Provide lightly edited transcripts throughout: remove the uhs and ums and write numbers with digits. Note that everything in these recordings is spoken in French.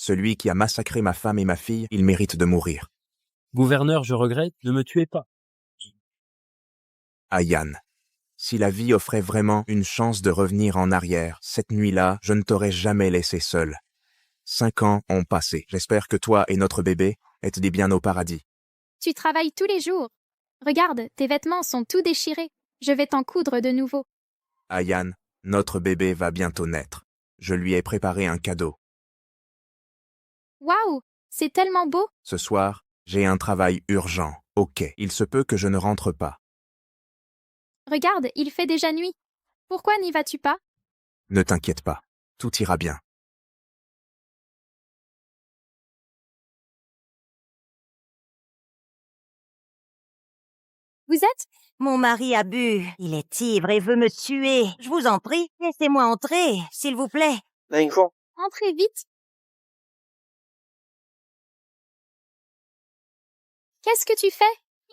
Celui qui a massacré ma femme et ma fille, il mérite de mourir. Gouverneur, je regrette, ne me tuez pas. Ayan, si la vie offrait vraiment une chance de revenir en arrière, cette nuit-là, je ne t'aurais jamais laissé seul. 5 ans ont passé. J'espère que toi et notre bébé êtes bien au paradis. Tu travailles tous les jours. Regarde, tes vêtements sont tout déchirés. Je vais t'en coudre de nouveau. Ayan, notre bébé va bientôt naître. Je lui ai préparé un cadeau. Waouh, c'est tellement beau. Ce soir, j'ai un travail urgent. Ok, il se peut que je ne rentre pas. Regarde, il fait déjà nuit. Pourquoi n'y vas-tu pas? Ne t'inquiète pas, tout ira bien. Vous êtes? Mon mari a bu. Il est ivre et veut me tuer. Je vous en prie, laissez-moi entrer, s'il vous plaît. Entrez vite. Qu'est-ce que tu fais?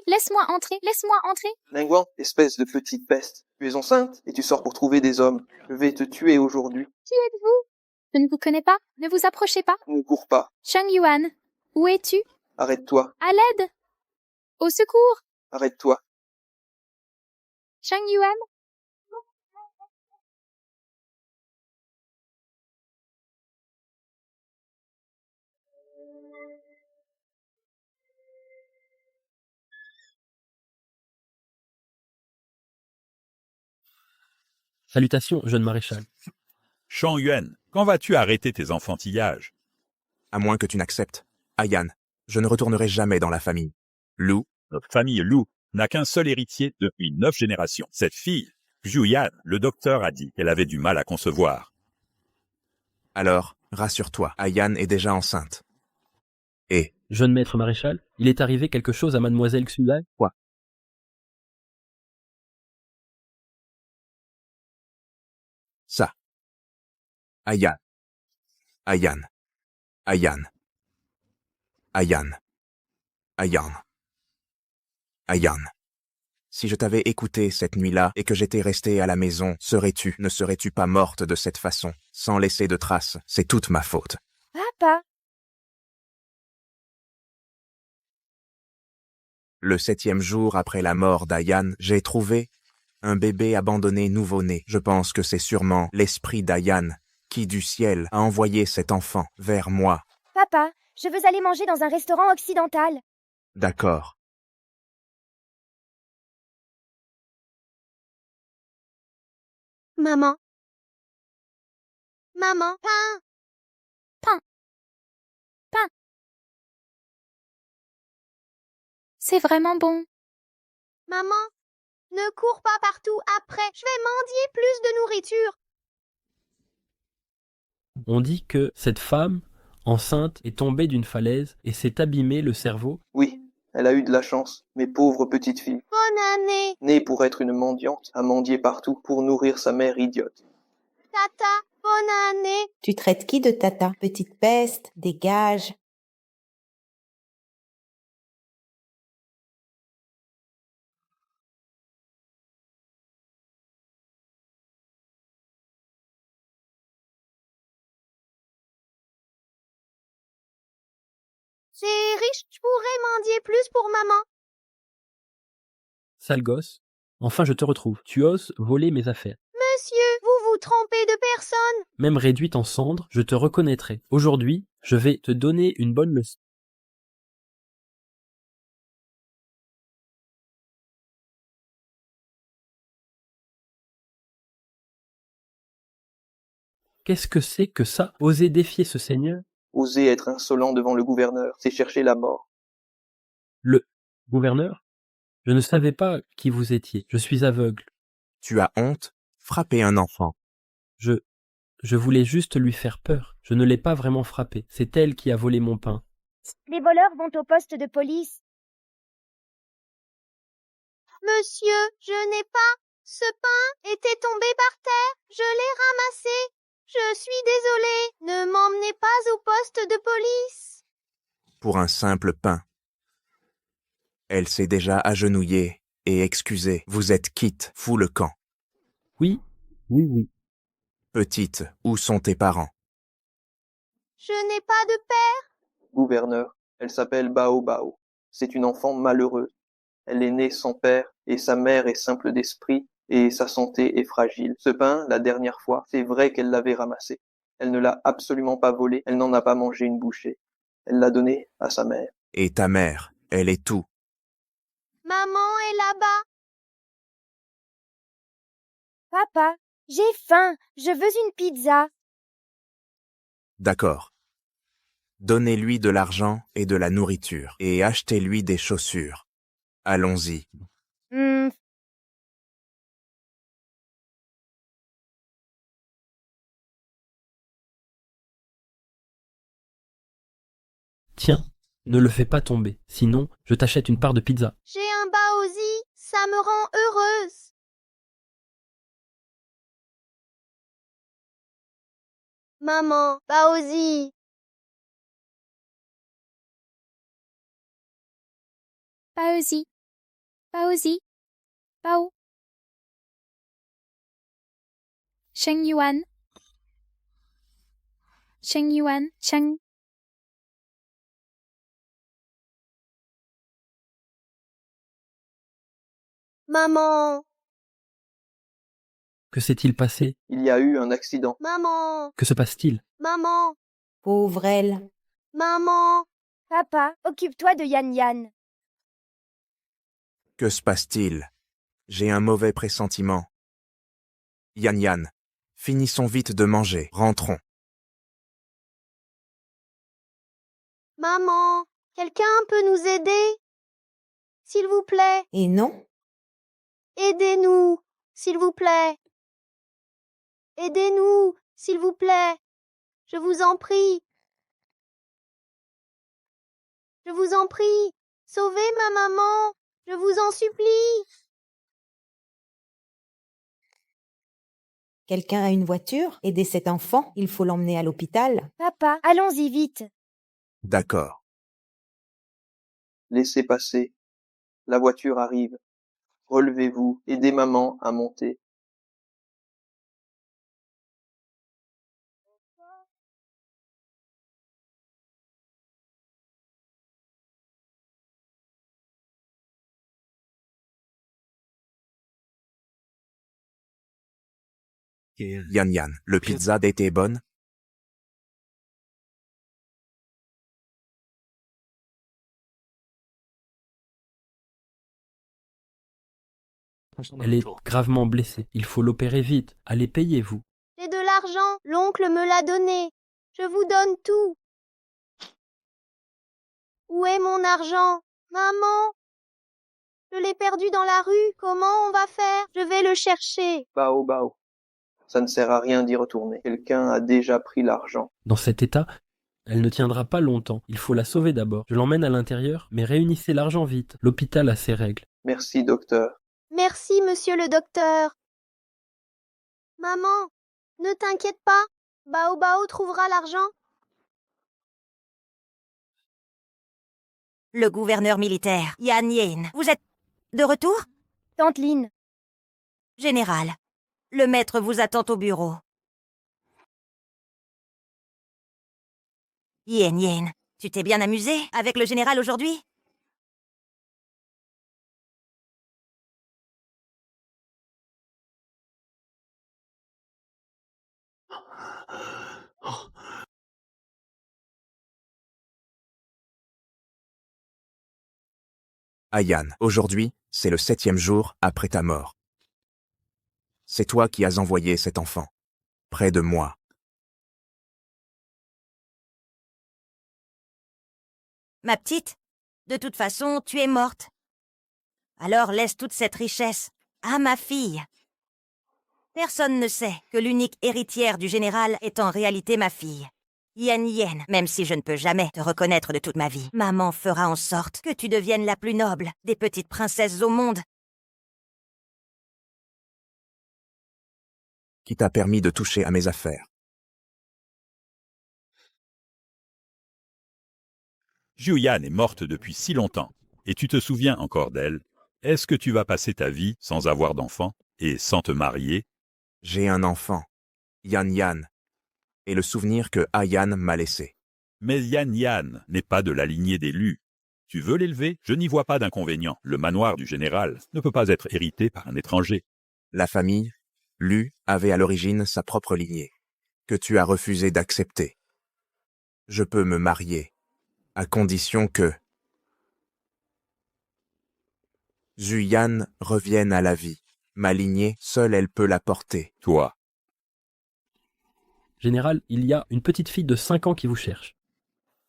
Laisse-moi entrer, laisse-moi entrer. Lingouan, espèce de petite peste. Tu es enceinte et tu sors pour trouver des hommes. Je vais te tuer aujourd'hui. Qui êtes-vous? Je ne vous connais pas. Ne vous approchez pas. Ne cours pas. Cheng Yuan, où es-tu? Arrête-toi. À l'aide! Au secours! Arrête-toi. Cheng Yuan? Salutations, jeune maréchal. Shang Yuan, quand vas-tu arrêter tes enfantillages? À moins que tu n'acceptes. Ayan, je ne retournerai jamais dans la famille. Lou, Notre famille Lou n'a qu'un seul héritier depuis 9 générations. Cette fille, Zhu Yan, le docteur a dit qu'elle avait du mal à concevoir. alors, rassure-toi, Ayan est déjà enceinte. Et, Jeune maître maréchal, il est arrivé quelque chose à mademoiselle Xulai? Quoi? Ça. Ayan. Ayan. Ayan. Ayan. Ayan. Ayan. Si je t'avais écouté cette nuit-là et que j'étais resté à la maison, ne serais-tu pas morte de cette façon, sans laisser de traces? C'est toute ma faute. Papa, Le 7e jour après la mort d'Ayan, j'ai trouvé un bébé abandonné nouveau-né. Je pense que c'est sûrement l'esprit d'Ayan qui, du ciel, a envoyé cet enfant vers moi. Papa, je veux aller manger dans un restaurant occidental. D'accord. Maman. Maman. Pain. C'est vraiment bon. Maman, ne cours pas partout après. Je vais mendier plus de nourriture. On dit que cette femme, enceinte, est tombée d'une falaise et s'est abîmé le cerveau. Oui, elle a eu de la chance. Mais pauvre petite fille, Bonne année. née pour être une mendiante, a mendié partout pour nourrir sa mère idiote. Tata, bonne année. tu traites qui de tata? Petite peste, dégage. C'est riche, je pourrais mendier plus pour maman. Sale gosse. Enfin, je te retrouve. Tu oses voler mes affaires. Monsieur, vous vous trompez de personne. Même réduite en cendres, je te reconnaîtrai. Aujourd'hui, je vais te donner une bonne leçon. Qu'est-ce que c'est que ça? Oser défier ce seigneur? Oser être insolent devant le gouverneur, c'est chercher la mort. Le gouverneur? Je ne savais pas qui vous étiez. Je suis aveugle. Tu as honte? Frapper un enfant. Je voulais juste lui faire peur. Je ne l'ai pas vraiment frappée. C'est elle qui a volé mon pain. Les voleurs vont au poste de police. Monsieur, je n'ai pas. Ce pain était tombé par terre. Je l'ai ramassé. Je suis désolée. Ne m'emmenez pas au poste de police. Pour un simple pain. Elle s'est déjà agenouillée et excusée. Vous êtes quitte, fous le camp. Oui. Petite, où sont tes parents? Je n'ai pas de père. Gouverneur, elle s'appelle Bao Bao. C'est une enfant malheureuse. Elle est née sans père et sa mère est simple d'esprit et sa santé est fragile. Ce pain, la dernière fois, c'est vrai qu'elle l'avait ramassé. Elle ne l'a absolument pas volé, elle n'en a pas mangé une bouchée. Elle l'a donné à sa mère. Et ta mère, elle est tout. Maman est là-bas. Papa, j'ai faim. Je veux une pizza. D'accord. Donnez-lui de l'argent et de la nourriture, et achetez-lui des chaussures. Allons-y. Tiens, ne le fais pas tomber, sinon je t'achète une part de pizza. J'ai un baozi. Ça me rend heureuse. Maman, baozi. Baozi. Baozi. Bao. Sheng Yuan. Sheng Yuan. Sheng. Maman, Que s'est-il passé? Il y a eu un accident. maman, Que se passe-t-il? maman, Pauvre elle. maman. Papa, occupe-toi de Yan Yan. Que se passe-t-il? J'ai un mauvais pressentiment. Yan Yan, finissons vite de manger, rentrons. Maman, quelqu'un peut nous aider? S'il vous plaît, Et non? aidez-nous, s'il vous plaît. Aidez-nous, s'il vous plaît. Je vous en prie. Je vous en prie. Sauvez ma maman. Je vous en supplie. Quelqu'un a une voiture? Aider cet enfant? Il faut l'emmener à l'hôpital. Papa, allons-y vite. D'accord. Laissez passer. La voiture arrive. Relevez-vous, aidez maman à monter. Yan Yan, le pizza était bonne? Elle est gravement blessée. Il faut l'opérer vite. Allez, payez-vous. J'ai de l'argent. L'oncle me l'a donné. Je vous donne tout. Où est mon argent? Maman? Je l'ai perdu dans la rue. Comment on va faire? Je vais le chercher. Bao Bao. Ça ne sert à rien d'y retourner. Quelqu'un a déjà pris l'argent. Dans cet état, elle ne tiendra pas longtemps. Il faut la sauver d'abord. Je l'emmène à l'intérieur, mais réunissez l'argent vite. L'hôpital a ses règles. Merci, docteur. Merci, monsieur le docteur. Maman, ne t'inquiète pas. Bao Bao trouvera l'argent. Le gouverneur militaire, Yan Yan. Vous êtes de retour? Tante Lynn. Général, le maître vous attend au bureau. Yan Yan, tu t'es bien amusé avec le général aujourd'hui? Ayan, aujourd'hui, c'est le 7e jour après ta mort. C'est toi qui as envoyé cet enfant. Près de moi. Ma petite, de toute façon, tu es morte. Alors laisse toute cette richesse à ma fille. Personne ne sait que l'unique héritière du général est en réalité ma fille. Yan Yan, même si je ne peux jamais te reconnaître de toute ma vie, maman fera en sorte que tu deviennes la plus noble des petites princesses au monde. Qui t'a permis de toucher à mes affaires. Juyan est morte depuis si longtemps, et tu te souviens encore d'elle. Est-ce que tu vas passer ta vie sans avoir d'enfant et sans te marier? J'ai un enfant. Yan Yan. Et le souvenir que Ayan m'a laissé. Mais Yan Yan n'est pas de la lignée des Lu. Tu veux l'élever? Je n'y vois pas d'inconvénient. Le manoir du général ne peut pas être hérité par un étranger. La famille, Lu, avait à l'origine sa propre lignée, que tu as refusé d'accepter. Je peux me marier, à condition que Zuyan revienne à la vie. Ma lignée, seule elle peut la porter. Toi, Général, il y a une petite fille de 5 ans qui vous cherche.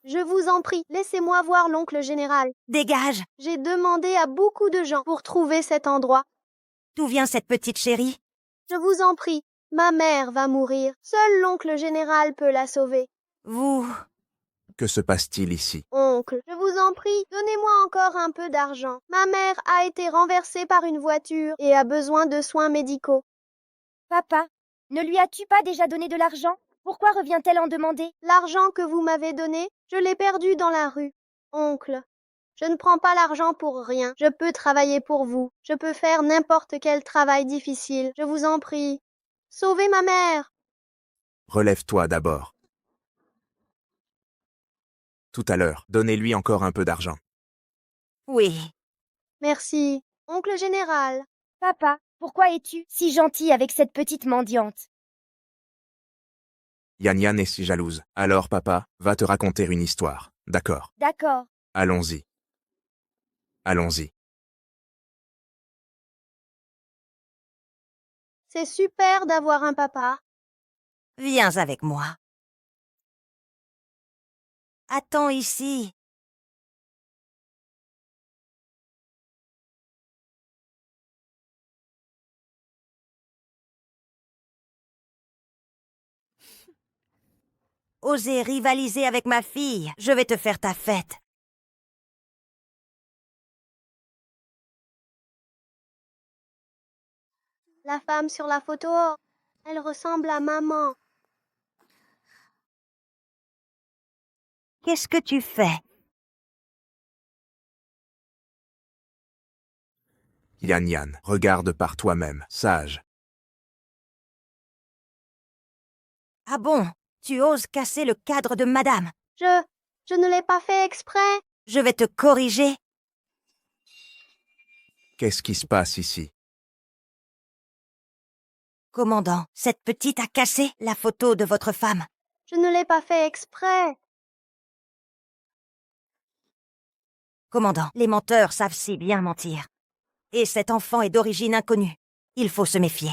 Je vous en prie, laissez-moi voir l'oncle général. Dégage! J'ai demandé à beaucoup de gens pour trouver cet endroit. D'où vient cette petite chérie? Je vous en prie, ma mère va mourir. Seul l'oncle général peut la sauver. Vous... Que se passe-t-il ici? Oncle, je vous en prie, donnez-moi encore un peu d'argent. Ma mère a été renversée par une voiture et a besoin de soins médicaux. Papa, ne lui as-tu pas déjà donné de l'argent? Pourquoi revient-elle en demander? L'argent que vous m'avez donné, je l'ai perdu dans la rue. Oncle, je ne prends pas l'argent pour rien. Je peux travailler pour vous. Je peux faire n'importe quel travail difficile. Je vous en prie. Sauvez ma mère. Relève-toi d'abord. Tout à l'heure, donnez-lui encore un peu d'argent. Oui. Merci. Oncle général. Papa, pourquoi es-tu si gentil avec cette petite mendiante? Yan Yan est si jalouse. Alors papa va te raconter une histoire. D'accord. D'accord. Allons-y. Allons-y. C'est super d'avoir un papa. Viens avec moi. Attends ici. Oser rivaliser avec ma fille, je vais te faire ta fête. La femme sur la photo, elle ressemble à maman. Qu'est-ce que tu fais? Yan Yan, regarde par toi-même, sage. Ah bon? Tu oses casser le cadre de madame? Je ne l'ai pas fait exprès. Je vais te corriger. Qu'est-ce qui se passe ici? Commandant, cette petite a cassé la photo de votre femme. Je ne l'ai pas fait exprès. Commandant, les menteurs savent si bien mentir. Et cet enfant est d'origine inconnue. Il faut se méfier.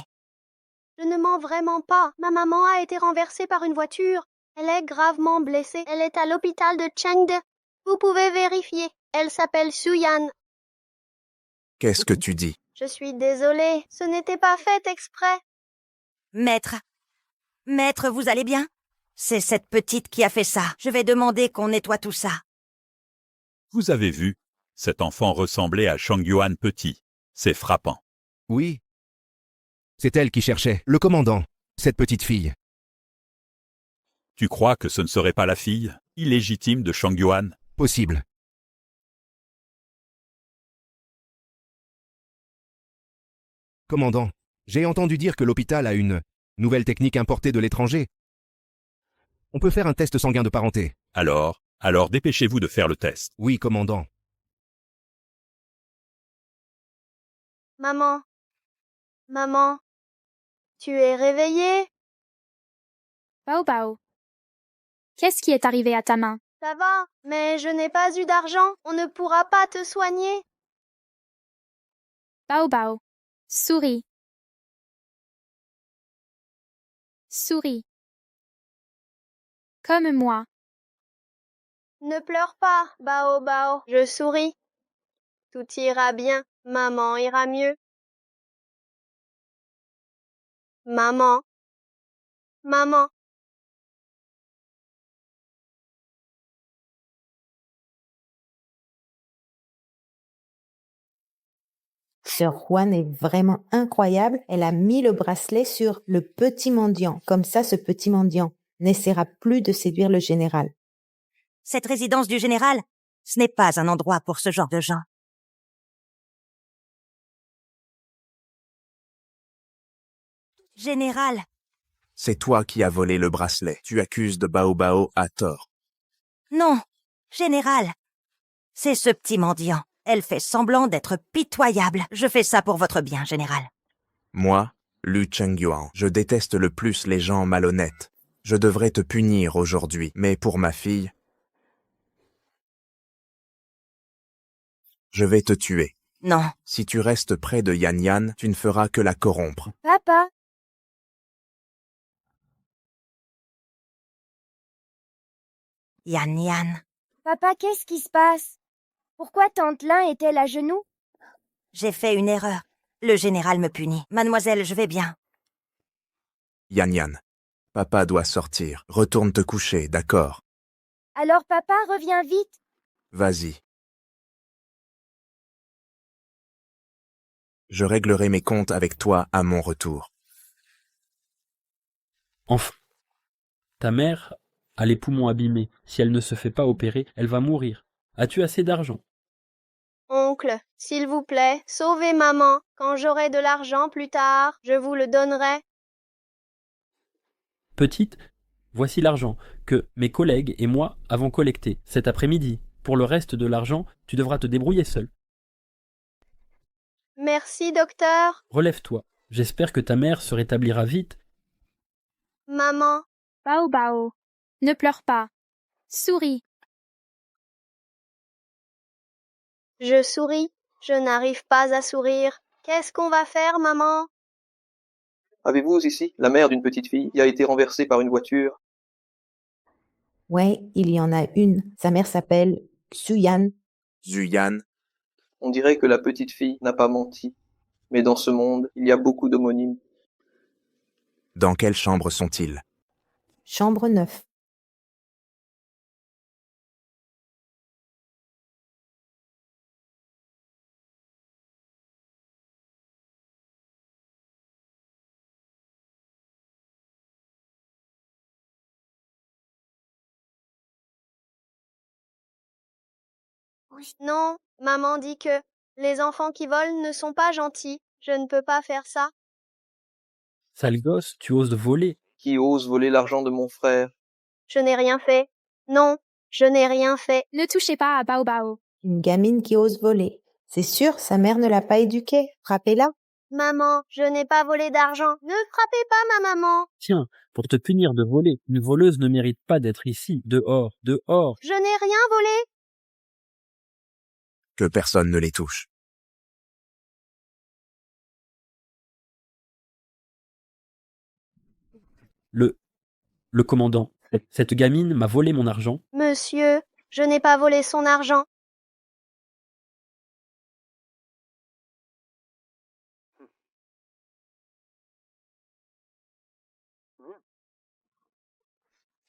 Je ne mens vraiment pas. Ma maman a été renversée par une voiture. Elle est gravement blessée. Elle est à l'hôpital de Chengde. Vous pouvez vérifier. Elle s'appelle Suyan. Qu'est-ce que tu dis? Je suis désolée. Ce n'était pas fait exprès. Maître, vous allez bien? C'est cette petite qui a fait ça. Je vais demander qu'on nettoie tout ça. vous avez vu, cet enfant ressemblait à Shangyuan petit. C'est frappant. Oui. C'est elle qui cherchait, le commandant, cette petite fille. Tu crois que ce ne serait pas la fille, illégitime de Shangyuan? Possible. Commandant, j'ai entendu dire que l'hôpital a une nouvelle technique importée de l'étranger. On peut faire un test sanguin de parenté. Alors dépêchez-vous de faire le test. Oui, commandant. Maman. Maman. Tu es réveillée? Bao Bao. Qu'est-ce qui est arrivé à ta main? Ça va, mais je n'ai pas eu d'argent. On ne pourra pas te soigner. Bao Bao. Souris. Souris. Comme moi. Ne pleure pas, Bao Bao. Je souris. Tout ira bien. Maman ira mieux. Maman. Maman. Sœur Juan est vraiment incroyable. Elle a mis le bracelet sur le petit mendiant. Comme ça, ce petit mendiant n'essaiera plus de séduire le général. Cette résidence du général, ce n'est pas un endroit pour ce genre de gens. Général, C'est toi qui as volé le bracelet. Tu accuses de Bao Bao à tort. Non, général. C'est ce petit mendiant. Elle fait semblant d'être pitoyable. Je fais ça pour votre bien, général. Moi, Lu Chengyuan, je déteste le plus les gens malhonnêtes. Je devrais te punir aujourd'hui, mais pour ma fille, je vais te tuer. Non. Si tu restes près de Yan Yan, tu ne feras que la corrompre. Papa, Yan Yan, papa, qu'est-ce qui se passe? Pourquoi tante Lin est-elle à genoux? j'ai fait une erreur. Le général me punit. Mademoiselle, je vais bien. Yan Yan, papa doit sortir. Retourne te coucher, d'accord? Alors papa, reviens vite. Vas-y. Je réglerai mes comptes avec toi à mon retour. Enfin, ta mère a les poumons abîmés. Si elle ne se fait pas opérer, elle va mourir. As-tu assez d'argent? Oncle, s'il vous plaît, sauvez maman. Quand j'aurai de l'argent plus tard, je vous le donnerai. Petite, voici l'argent que mes collègues et moi avons collecté cet après-midi. Pour le reste de l'argent, tu devras te débrouiller seul. Merci, docteur. Relève-toi. J'espère que ta mère se rétablira vite. Maman, Bao Bao, ne pleure pas. Souris. je souris. Je n'arrive pas à sourire. Qu'est-ce qu'on va faire, maman? Avez-vous ici la mère d'une petite fille qui a été renversée par une voiture? Ouais, il y en a une. Sa mère s'appelle Xuyan. Zuyan, On dirait que la petite fille n'a pas menti. Mais dans ce monde, il y a beaucoup d'homonymes. dans quelle chambre sont-ils? Chambre 9. Non, maman dit que les enfants qui volent ne sont pas gentils. Je ne peux pas faire ça. Sale gosse, tu oses voler. Qui ose voler l'argent de mon frère? Je n'ai rien fait. Non, je n'ai rien fait. Ne touchez pas à Bao Bao. Une gamine qui ose voler. C'est sûr, sa mère ne l'a pas éduquée. Frappez-la. Maman, je n'ai pas volé d'argent. Ne frappez pas ma maman. Tiens, pour te punir de voler, une voleuse ne mérite pas d'être ici. Dehors, dehors. Je n'ai rien volé. Que personne ne les touche. Le commandant, cette gamine m'a volé mon argent. Monsieur, je n'ai pas volé son argent.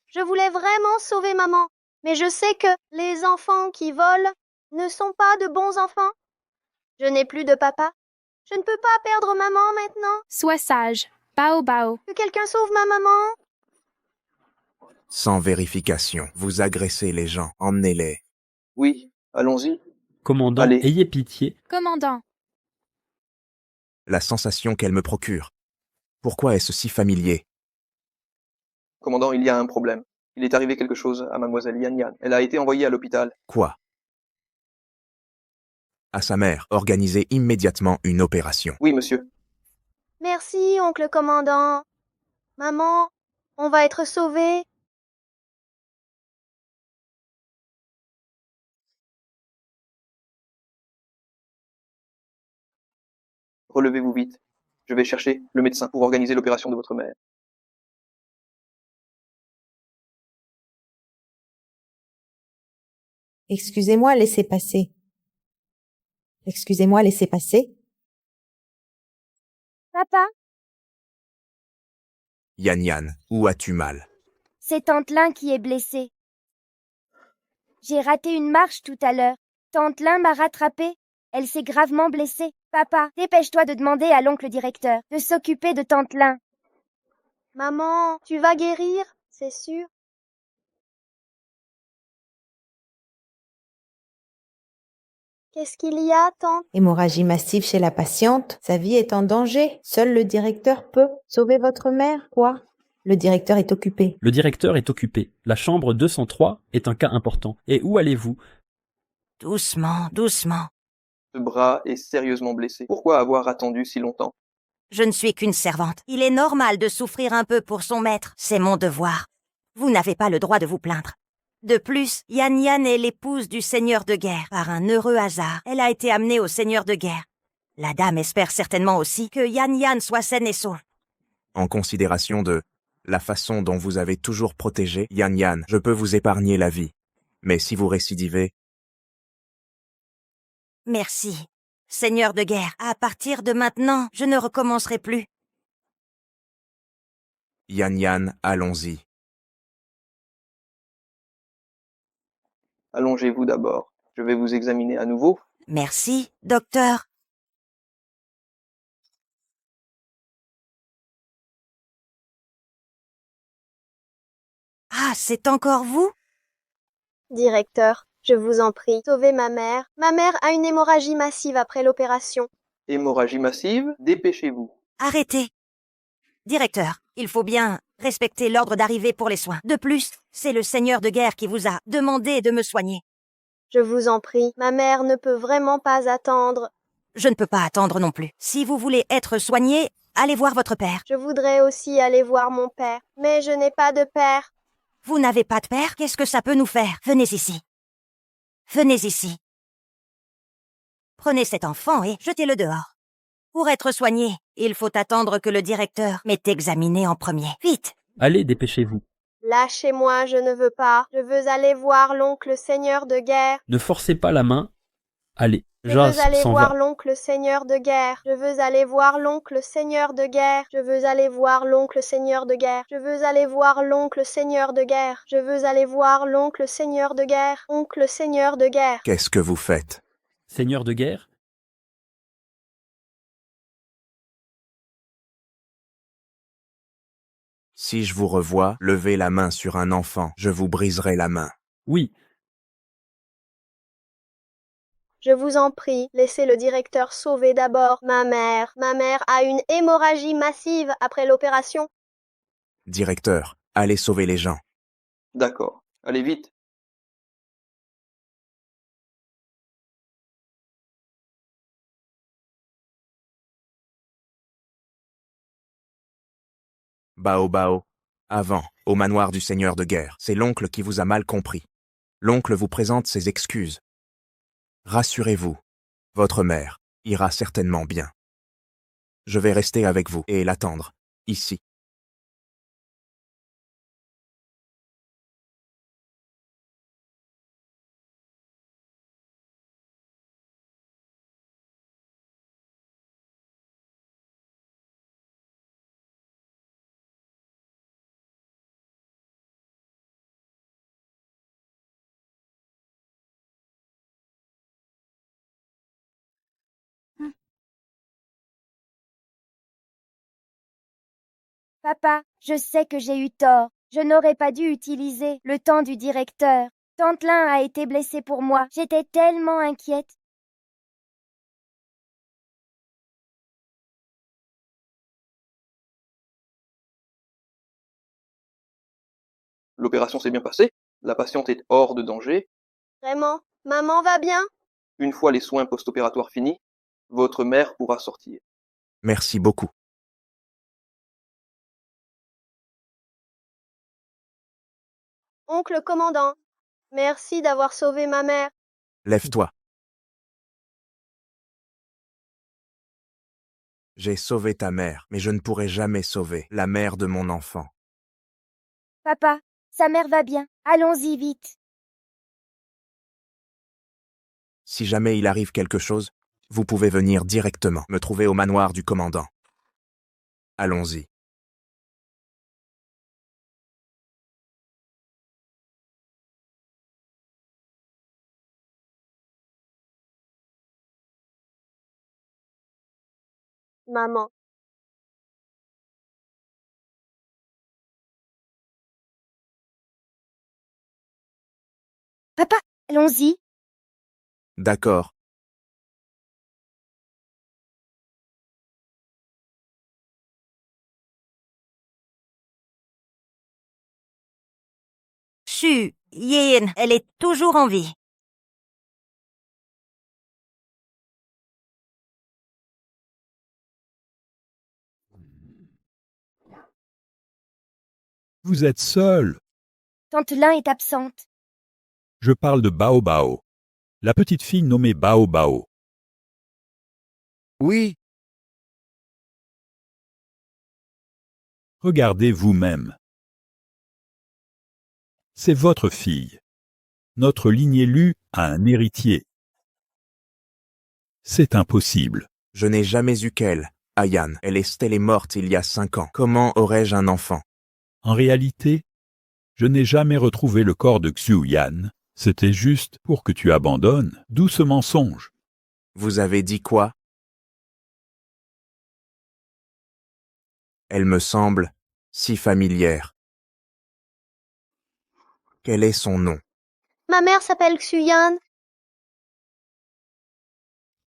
Je voulais vraiment sauver maman, mais je sais que les enfants qui volent ne sont pas de bons enfants. Je n'ai plus de papa. Je ne peux pas perdre maman maintenant. Sois sage. Bao Bao. Que quelqu'un sauve ma maman. Sans vérification, vous agressez les gens, emmenez-les. Oui, allons-y. Commandant, Allez. ayez pitié. Commandant. La sensation qu'elle me procure. Pourquoi est-ce si familier? Commandant, il y a un problème. Il est arrivé quelque chose à mademoiselle Yan Yan. Elle a été envoyée à l'hôpital. Quoi? À sa mère, organisez immédiatement une opération. Oui, monsieur. Merci, oncle commandant. Maman, on va être sauvés. Relevez-vous vite. Je vais chercher le médecin pour organiser l'opération de votre mère. Excusez-moi, laissez passer. Excusez-moi, laissez passer. Papa, Yan Yan, où as-tu mal? c'est tante Lin qui est blessée. J'ai raté une marche tout à l'heure. Tante Lin m'a rattrapée. Elle s'est gravement blessée. Papa, dépêche-toi de demander à l'oncle directeur de s'occuper de tante Lin. Maman, tu vas guérir, c'est sûr. Qu'est-ce qu'il y a, tante? Hémorragie massive chez la patiente. Sa vie est en danger. Seul le directeur peut sauver votre mère. Quoi? Le directeur est occupé. Le directeur est occupé. La chambre 203 est un cas important. Et où allez-vous? Doucement, doucement. Ce bras est sérieusement blessé. Pourquoi avoir attendu si longtemps? Je ne suis qu'une servante. Il est normal de souffrir un peu pour son maître. C'est mon devoir. Vous n'avez pas le droit de vous plaindre. De plus, Yan Yan est l'épouse du seigneur de guerre. Par un heureux hasard, elle a été amenée au seigneur de guerre. La dame espère certainement aussi que Yan Yan soit saine et sauve. En considération de la façon dont vous avez toujours protégé Yan Yan, je peux vous épargner la vie. Mais si vous récidivez, Merci. Seigneur de guerre, à partir de maintenant, je ne recommencerai plus. Yan Yan, allons-y. Allongez-vous d'abord. Je vais vous examiner à nouveau. Merci, docteur. Ah, c'est encore vous? Directeur, je vous en prie, sauvez ma mère. Ma mère a une hémorragie massive après l'opération. Hémorragie massive, dépêchez-vous. Arrêtez. Directeur, il faut bien respecter l'ordre d'arrivée pour les soins. De plus, c'est le seigneur de guerre qui vous a demandé de me soigner. Je vous en prie, ma mère ne peut vraiment pas attendre. Je ne peux pas attendre non plus. Si vous voulez être soigné, allez voir votre père. Je voudrais aussi aller voir mon père, mais je n'ai pas de père. Vous n'avez pas de père? Qu'est-ce que ça peut nous faire? Venez ici. Venez ici. Prenez cet enfant et jetez-le dehors. Pour être soigné, il faut attendre que le directeur m'ait examiné en premier. Vite! Allez, dépêchez-vous. Lâchez-moi, je ne veux pas. Je veux aller voir l'oncle seigneur de guerre. Ne forcez pas la main. Allez, Je Jas veux aller s'en voir va. l'oncle seigneur de guerre. Je veux aller voir l'oncle seigneur de guerre. Je veux aller voir l'oncle seigneur de guerre. Je veux aller voir l'oncle seigneur de guerre. Je veux aller voir l'oncle seigneur de guerre. Oncle seigneur de guerre. Qu'est-ce que vous faites? Seigneur de guerre? Si je vous revois, levez la main sur un enfant, je vous briserai la main. Oui. Je vous en prie, laissez le directeur sauver d'abord ma mère. Ma mère a une hémorragie massive après l'opération. Directeur, allez sauver les gens. D'accord. Allez vite. Bao Bao. Avant, au manoir du seigneur de guerre, c'est l'oncle qui vous a mal compris. L'oncle vous présente ses excuses. Rassurez-vous, votre mère ira certainement bien. Je vais rester avec vous et l'attendre, ici. Papa, je sais que j'ai eu tort. Je n'aurais pas dû utiliser le temps du directeur. Tantelin a été blessé pour moi. J'étais tellement inquiète. L'opération s'est bien passée. La patiente est hors de danger. Vraiment? Maman va bien? Une fois les soins post-opératoires finis, votre mère pourra sortir. Merci beaucoup. Oncle commandant, merci d'avoir sauvé ma mère. Lève-toi. J'ai sauvé ta mère, mais je ne pourrai jamais sauver la mère de mon enfant. Papa, sa mère va bien. Allons-y vite. Si jamais il arrive quelque chose, vous pouvez venir directement me trouver au manoir du commandant. Allons-y. Maman. Papa, allons-y. D'accord. Xu Yin, elle est toujours en vie. Vous êtes seul. Tante Lin est absente. Je parle de Bao Bao. La petite fille nommée Bao Bao. Oui, Regardez vous-même. C'est votre fille. Notre lignée Lu a un héritier. C'est impossible. Je n'ai jamais eu qu'elle, Ayan. Estelle est morte il y a 5 ans. Comment aurais-je un enfant? En réalité, je n'ai jamais retrouvé le corps de Xu Yan. C'était juste pour que tu abandonnes. D'où ce mensonge? Vous avez dit quoi? Elle me semble si familière. Quel est son nom? Ma mère s'appelle Xuyan.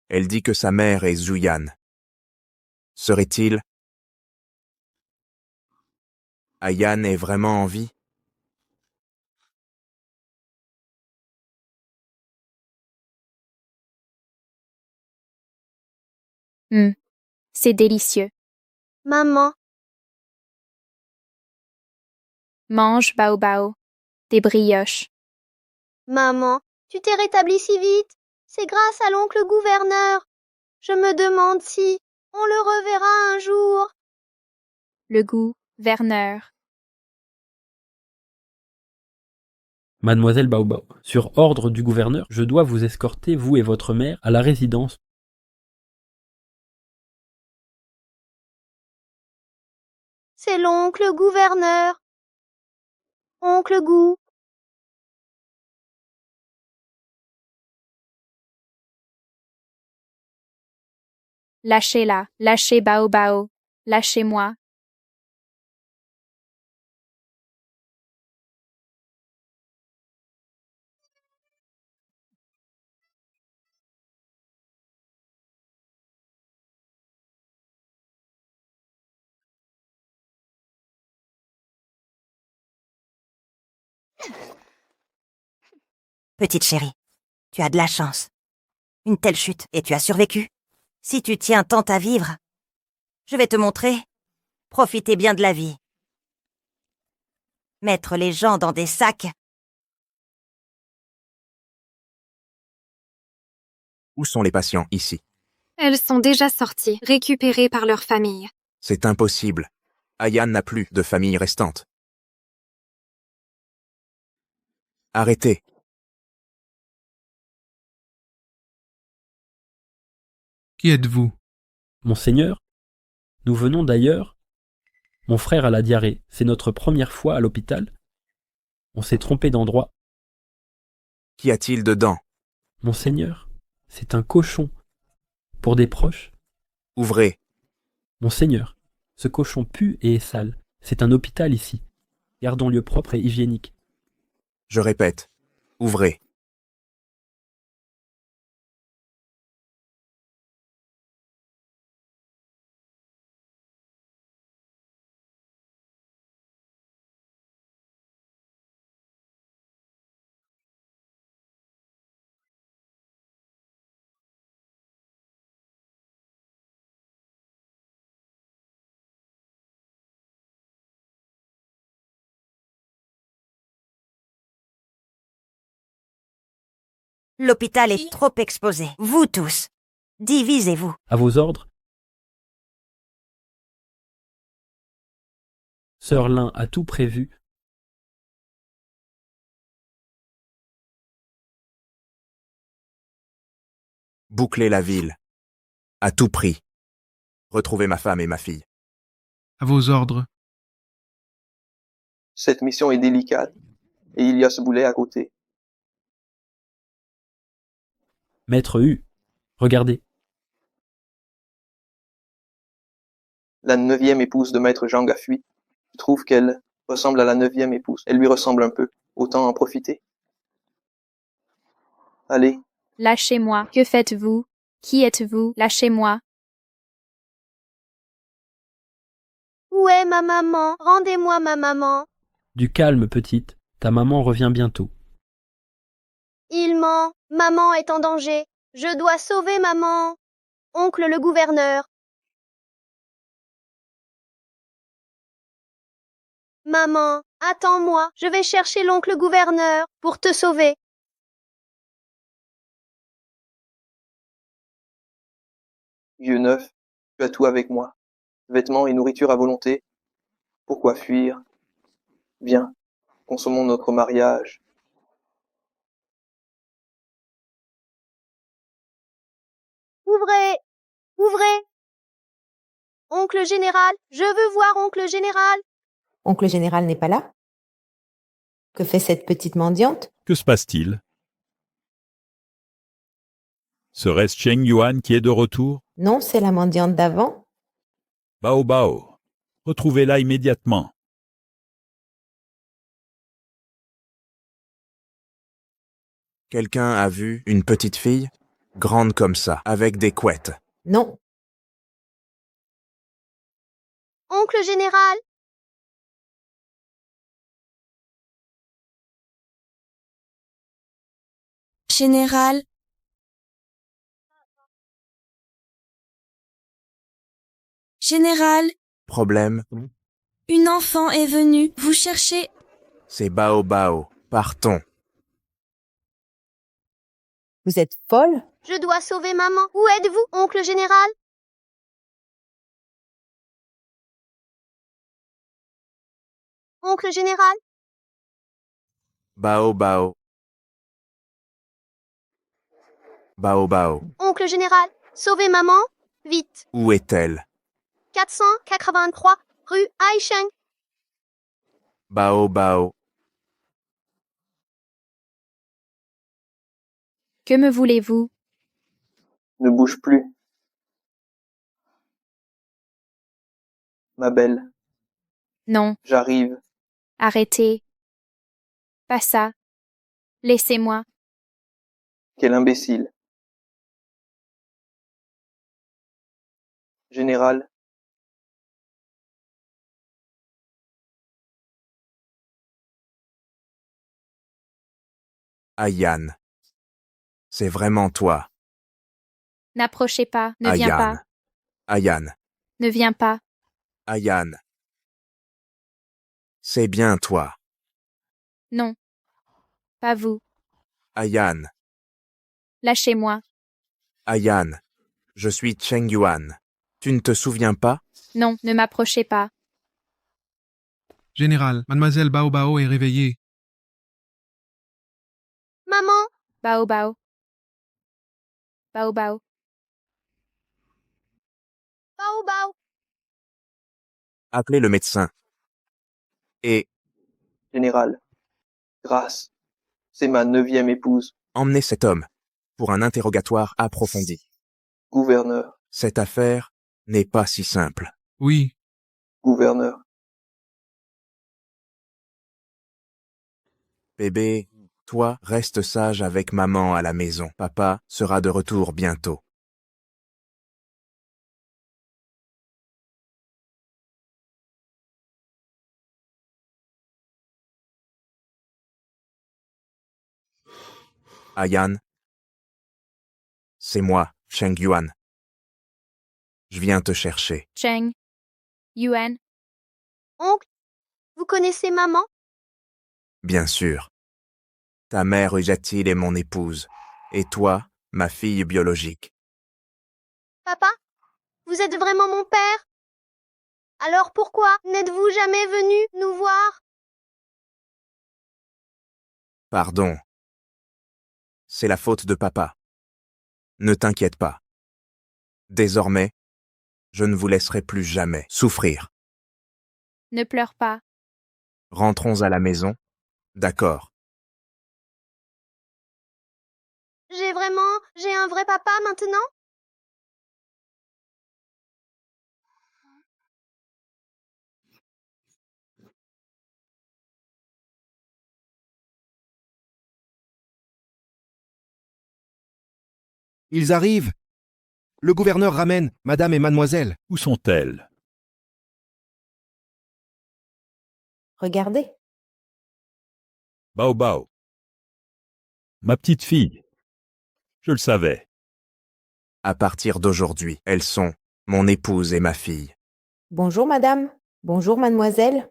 Elle dit que sa mère est Zuyan. Serait-il? Ayan est vraiment en vie? C'est délicieux. Maman, Mange, Bao Bao. Des brioches. maman, tu t'es rétablie si vite. C'est grâce à l'oncle gouverneur. Je me demande si on le reverra un jour. Le goût, Werner. Mademoiselle Bao Bao, sur ordre du gouverneur, je dois vous escorter, vous et votre mère, à la résidence. C'est l'oncle gouverneur. Oncle Gou. Lâchez-la, lâchez Bao Bao. Lâchez-moi. Petite chérie, tu as de la chance. Une telle chute, et tu as survécu. Si tu tiens tant à vivre, je vais te montrer. Profitez bien de la vie. Mettre les gens dans des sacs. Où sont les patients ici? Elles sont déjà sorties, récupérées par leur famille. C'est impossible. Ayan n'a plus de famille restante. Arrêtez. Qui êtes-vous? Monseigneur, nous venons d'ailleurs. Mon frère a la diarrhée. C'est notre première fois à l'hôpital. On s'est trompé d'endroit. Qu'y a-t-il dedans? Monseigneur, c'est un cochon. Pour des proches. Ouvrez. Monseigneur, ce cochon pue et est sale. C'est un hôpital ici. Gardons lieu propre et hygiénique. Je répète. Ouvrez. L'hôpital est trop exposé. Vous tous. Divisez-vous. À vos ordres. Sœur Lin a tout prévu. Bouclez la ville. À tout prix. Retrouvez ma femme et ma fille. À vos ordres. Cette mission est délicate, et il y a ce boulet à côté. Maître Hu, regardez. La 9e épouse de Maître Zhang a fui. Je trouve qu'elle ressemble à la 9e épouse. Elle lui ressemble un peu. Autant en profiter. Allez, Lâchez-moi. Que faites-vous? Qui êtes-vous? Lâchez-moi. Où est ma maman? Rendez-moi ma maman. Du calme, petite. Ta maman revient bientôt. Il ment. Maman est en danger. Je dois sauver maman. Oncle le gouverneur. Maman, attends-moi. Je vais chercher l'oncle gouverneur pour te sauver. Vieux neuf, tu as tout avec moi. Vêtements et nourriture à volonté. Pourquoi fuir? Viens, consommons notre mariage. Ouvrez! Ouvrez! Oncle général, je veux voir oncle général. Oncle général n'est pas là? Que fait cette petite mendiante? Que se passe-t-il? Serait-ce Cheng Yuan qui est de retour? Non, c'est la mendiante d'avant. Bao Bao, retrouvez-la immédiatement. Quelqu'un a vu une petite fille, grande comme ça, avec des couettes. Non. Oncle général. Général. Général, Problème, une enfant est venue vous chercher. c'est Bao Bao. Partons. Vous êtes folle? Je dois sauver maman. Où êtes-vous, oncle général? Oncle général? Bao Bao. Bao Bao. Oncle général, sauvez maman, vite. Où est-elle? 483 rue Aisheng. Bao Bao. Que me voulez-vous? Ne bouge plus. Ma belle, Non, j'arrive. arrêtez. Pas ça. Laissez-moi. Quel imbécile. Général, Ayan. C'est vraiment toi. N'approchez pas, ne viens Ayan. pas, Ayan. ne viens pas. Ayan. C'est bien toi. Non. Pas vous. Ayan. Lâchez-moi. Ayan. Je suis Cheng Yuan. Tu ne te souviens pas? Non, ne m'approchez pas. Général, mademoiselle Bao Bao est réveillée. Maman, Bao Bao. Bao Bao. Bao Bao. Appelez le médecin. Et général, grâce, c'est ma 9e épouse. emmenez cet homme pour un interrogatoire approfondi. Gouverneur, Cette affaire n'est pas si simple. Oui, gouverneur, Bébé, toi, reste sage avec maman à la maison. Papa sera de retour bientôt. Ayan, c'est moi, Cheng Yuan. Je viens te chercher. Cheng. Yuan. Oncle, vous connaissez maman? Bien sûr. Ta mère Ujatil est mon épouse, et toi, ma fille biologique. Papa, vous êtes vraiment mon père? Alors pourquoi n'êtes-vous jamais venu nous voir? Pardon. C'est la faute de papa. Ne t'inquiète pas. Désormais, je ne vous laisserai plus jamais souffrir. Ne pleure pas. Rentrons à la maison. D'accord. J'ai un vrai papa maintenant? Ils arrivent. Le gouverneur ramène madame et mademoiselle. Où sont-elles? Regardez. Bao Bao. Ma petite fille. Je le savais. À partir d'aujourd'hui, elles sont mon épouse et ma fille. Bonjour madame. Bonjour mademoiselle.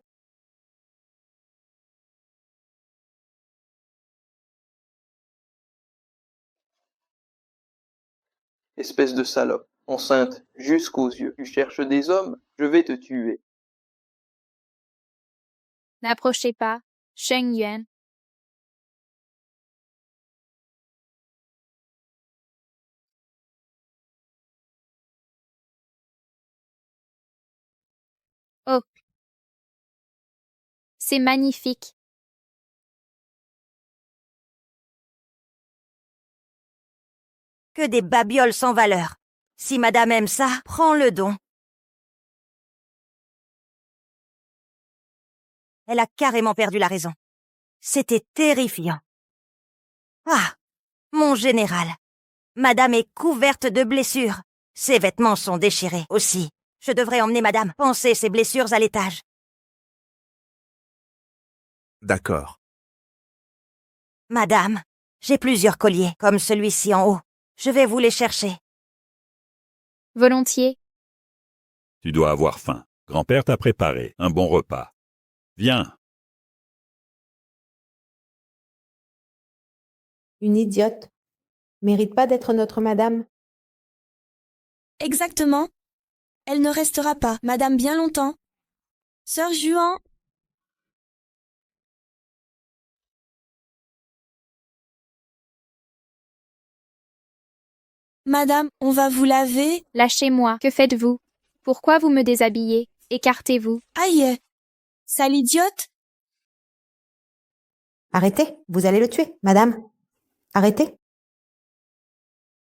Espèce de salope, enceinte jusqu'aux yeux. Tu cherches des hommes? Je vais te tuer. N'approchez pas, Sheng Yuan. Oh. C'est magnifique. Que des babioles sans valeur. Si madame aime ça, prends le don. Elle a carrément perdu la raison. C'était terrifiant. Ah, mon général. Madame est couverte de blessures. Ses vêtements sont déchirés aussi. Je devrais emmener madame panser ses blessures à l'étage. D'accord. Madame, j'ai plusieurs colliers, comme celui-ci en haut. Je vais vous les chercher. Volontiers. Tu dois avoir faim. Grand-père t'a préparé un bon repas. Viens. Une idiote. Mérite pas d'être notre madame. Exactement. Elle ne restera pas, madame, bien longtemps. Sœur Juan. Madame, on va vous laver. Lâchez-moi. Que faites-vous? Pourquoi vous me déshabillez? Écartez-vous. Aïe. Sale idiote. Arrêtez, vous allez le tuer, madame. Arrêtez.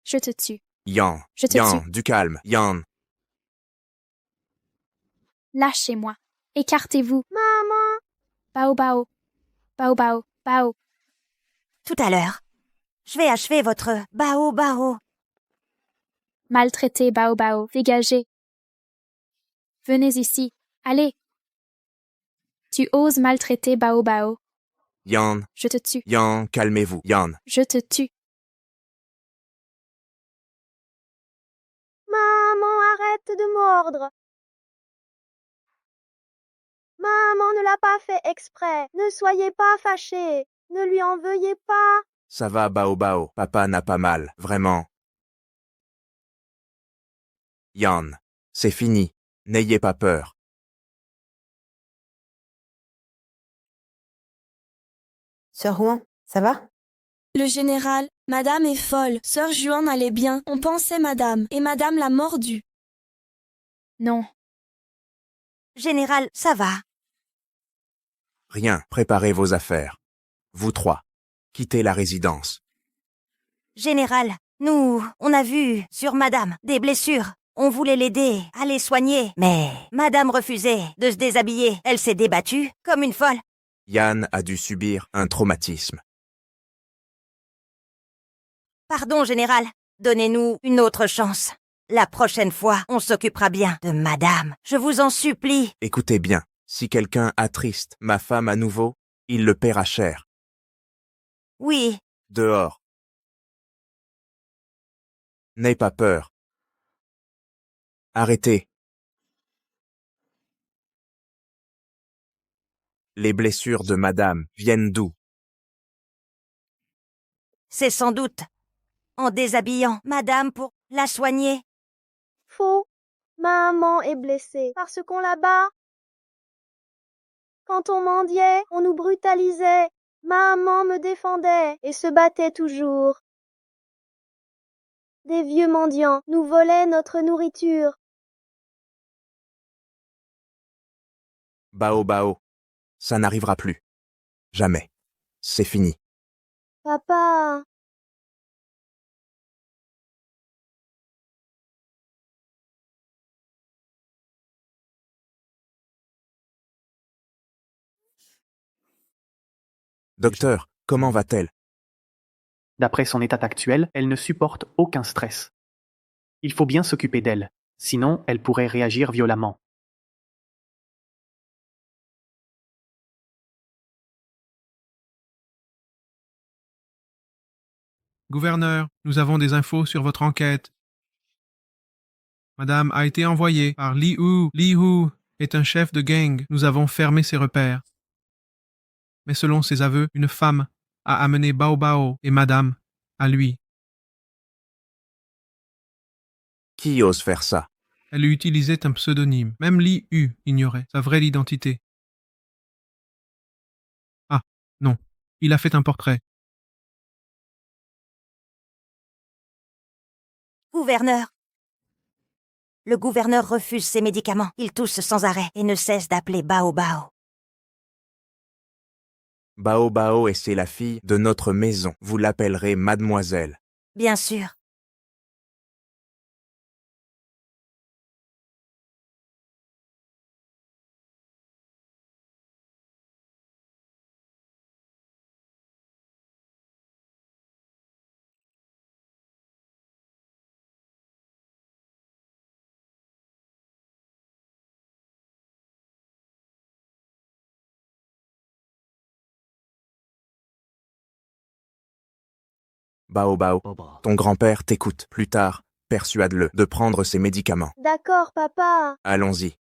Je te tue. Yan, Je te Yan, tue. du calme, Yan. Lâchez-moi. Écartez-vous. Maman. Bao Bao. Bao Bao. Bao. Tout à l'heure. Je vais achever votre Bao Bao. Maltraité Bao Bao. Dégagez. Venez ici. Allez. Tu oses maltraiter Bao Bao. Yan, Je te tue. Yan, calmez-vous, Yan. Je te tue. Maman, arrête de mordre. Maman ne l'a pas fait exprès. Ne soyez pas fâchés. Ne lui en veuillez pas. Ça va, Bao Bao, papa n'a pas mal, vraiment. Yan, c'est fini, n'ayez pas peur. Sœur Juan, ça va? Le général, madame est folle. Sœur Juan allait bien. On pensait madame. Et madame l'a mordu. Non. Général, ça va. Rien, préparez vos affaires. Vous trois, quittez la résidence. Général, nous, on a vu sur madame des blessures. On voulait l'aider à les soigner, mais madame refusait de se déshabiller. Elle s'est débattue comme une folle. Yan a dû subir un traumatisme. Pardon, général. Donnez-nous une autre chance. La prochaine fois, on s'occupera bien de madame. Je vous en supplie. Écoutez bien, si quelqu'un attriste ma femme à nouveau, il le paiera cher. Oui, Dehors. N'aie pas peur. Arrêtez. Les blessures de madame viennent d'où? c'est sans doute en déshabillant madame pour la soigner. Faux. Maman est blessée parce qu'on la bat. Quand on mendiait, on nous brutalisait. Maman me défendait et se battait toujours. Des vieux mendiants nous volaient notre nourriture. Bao Bao, ça n'arrivera plus. Jamais. C'est fini. Papa. Docteur, comment va-t-elle? D'après son état actuel, elle ne supporte aucun stress. Il faut bien s'occuper d'elle, sinon elle pourrait réagir violemment. Gouverneur, nous avons des infos sur votre enquête. Madame a été envoyée par Li Hu. Li Hu est un chef de gang. Nous avons fermé ses repères. Mais selon ses aveux, une femme a amené Bao Bao et Madame à lui. Qui ose faire ça? Elle utilisait un pseudonyme. Même Li Hu ignorait sa vraie identité. Ah, non. Il a fait un portrait. Gouverneur. Le gouverneur refuse ses médicaments. Il tousse sans arrêt et ne cesse d'appeler Bao Bao. Bao Bao et c'est la fille de notre maison. Vous l'appellerez mademoiselle. Bien sûr. Bao Bao, ton grand-père t'écoute. Plus tard, persuade-le de prendre ses médicaments. D'accord, papa. Allons-y.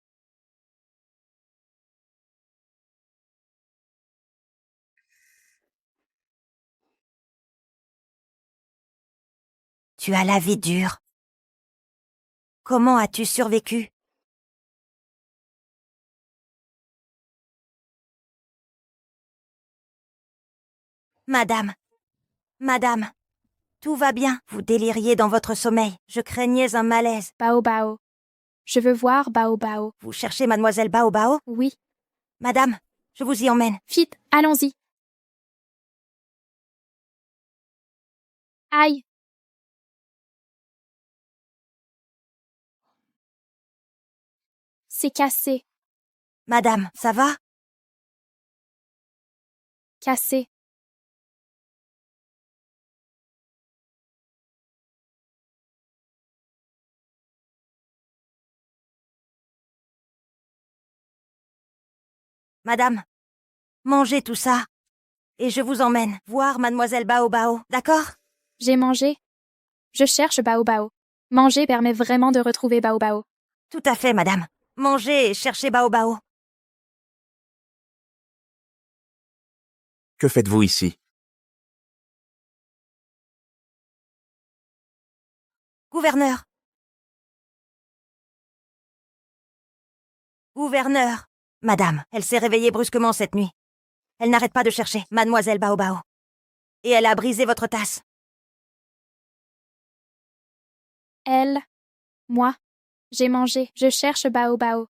Tu as la vie dure. Comment as-tu survécu? Madame. Madame. Tout va bien. Vous déliriez dans votre sommeil. Je craignais un malaise. Bao Bao. Je veux voir Bao Bao. Vous cherchez mademoiselle Bao Bao? Oui. Madame, je vous y emmène. Vite, allons-y. Aïe. C'est cassé. Madame, ça va? Cassé. Madame, mangez tout ça. Et je vous emmène voir mademoiselle Bao Bao, d'accord? J'ai mangé. Je cherche Bao Bao. Manger permet vraiment de retrouver Bao Bao. Tout à fait, madame. Mangez et cherchez Bao Bao. Que faites-vous ici? Gouverneur. Gouverneur. Madame, elle s'est réveillée brusquement cette nuit. Elle n'arrête pas de chercher mademoiselle Bao Bao. Et elle a brisé votre tasse. Elle. Moi. J'ai mangé. Je cherche Bao Bao.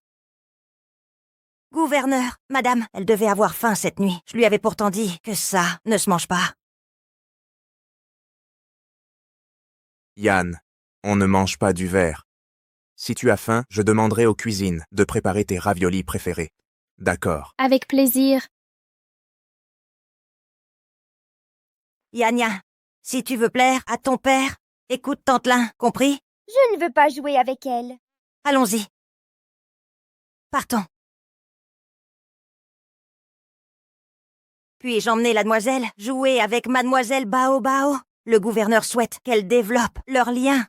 Gouverneur, madame, elle devait avoir faim cette nuit. Je lui avais pourtant dit que ça ne se mange pas. Yann, on ne mange pas du verre. Si tu as faim, je demanderai aux cuisines de préparer tes raviolis préférés. D'accord. Avec plaisir. Yanya, si tu veux plaire à ton père, écoute Tantelin, compris? Je ne veux pas jouer avec elle. Allons-y. Partons. Puis-je emmener la demoiselle jouer avec mademoiselle Bao Bao? Le gouverneur souhaite qu'elle développe leur lien.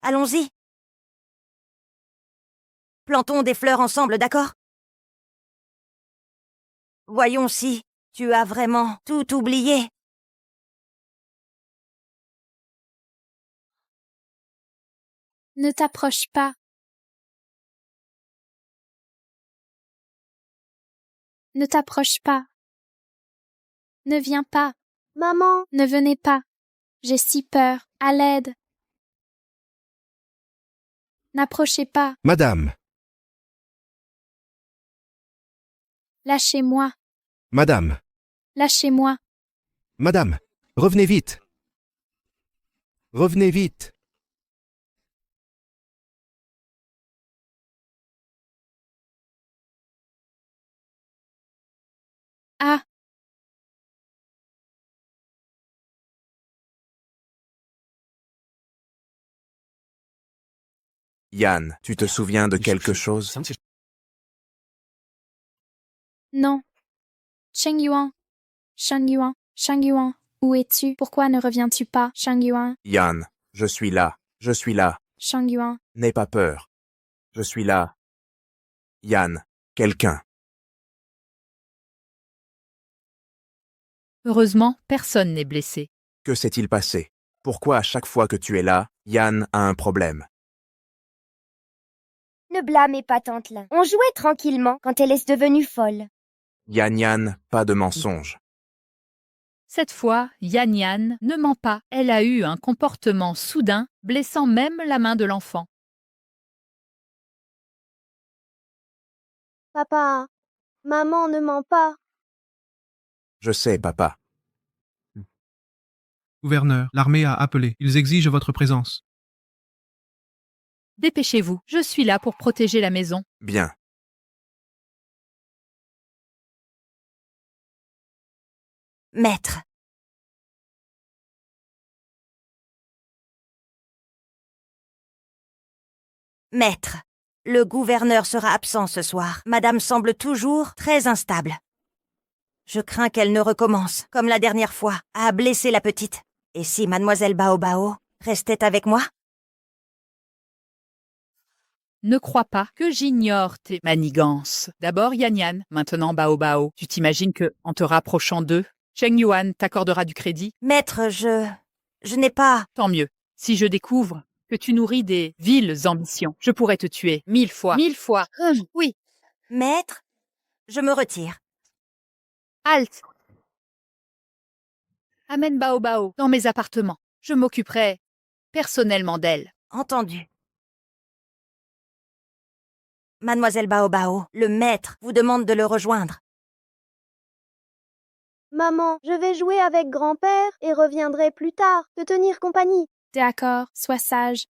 Allons-y. Plantons des fleurs ensemble, d'accord? Voyons si tu as vraiment tout oublié. Ne t'approche pas. Ne t'approche pas. Ne viens pas. Maman. Ne venez pas. J'ai si peur. À l'aide. N'approchez pas. Madame. Lâchez-moi. Madame. Lâchez-moi. Madame. Revenez vite. Revenez vite. Ah. Yann, tu te souviens de quelque chose? Non. Cheng Yuan. Shen Yuan. Shangyuan, où es-tu? Pourquoi ne reviens-tu pas, Shangyuan? Yan, je suis là. Je suis là. Shangyuan, N'aie pas peur. Je suis là. Yan, quelqu'un. Heureusement, personne n'est blessé. Que s'est-il passé? Pourquoi à chaque fois que tu es là, Yan a un problème? Ne blâmez pas Tante Lin. On jouait tranquillement quand elle est devenue folle. Yan, pas de mensonge. Cette fois, Yan Yan ne ment pas. Elle a eu un comportement soudain, blessant même la main de l'enfant. Papa, maman ne ment pas. Je sais, papa. Gouverneur, l'armée a appelé. Ils exigent votre présence. Dépêchez-vous, je suis là pour protéger la maison. Bien. Maître. Maître, le gouverneur sera absent ce soir. Madame semble toujours très instable. Je crains qu'elle ne recommence, comme la dernière fois, à blesser la petite. Et si mademoiselle Baobao restait avec moi? Ne crois pas que j'ignore tes manigances. D'abord Yan Yan, maintenant Bao Bao. Tu t'imagines que, en te rapprochant d'eux, Cheng Yuan t'accordera du crédit? Maître, je n'ai pas... Tant mieux. Si je découvre que tu nourris des viles ambitions, je pourrais te tuer 1000 fois. 1000 fois. Oui. Maître, je me retire. Halte. Amène Bao Bao dans mes appartements. Je m'occuperai personnellement d'elle. Entendu. Mademoiselle Baobao, le maître vous demande de le rejoindre. Maman, je vais jouer avec grand-père et reviendrai plus tard, te tenir compagnie. D'accord, sois sage.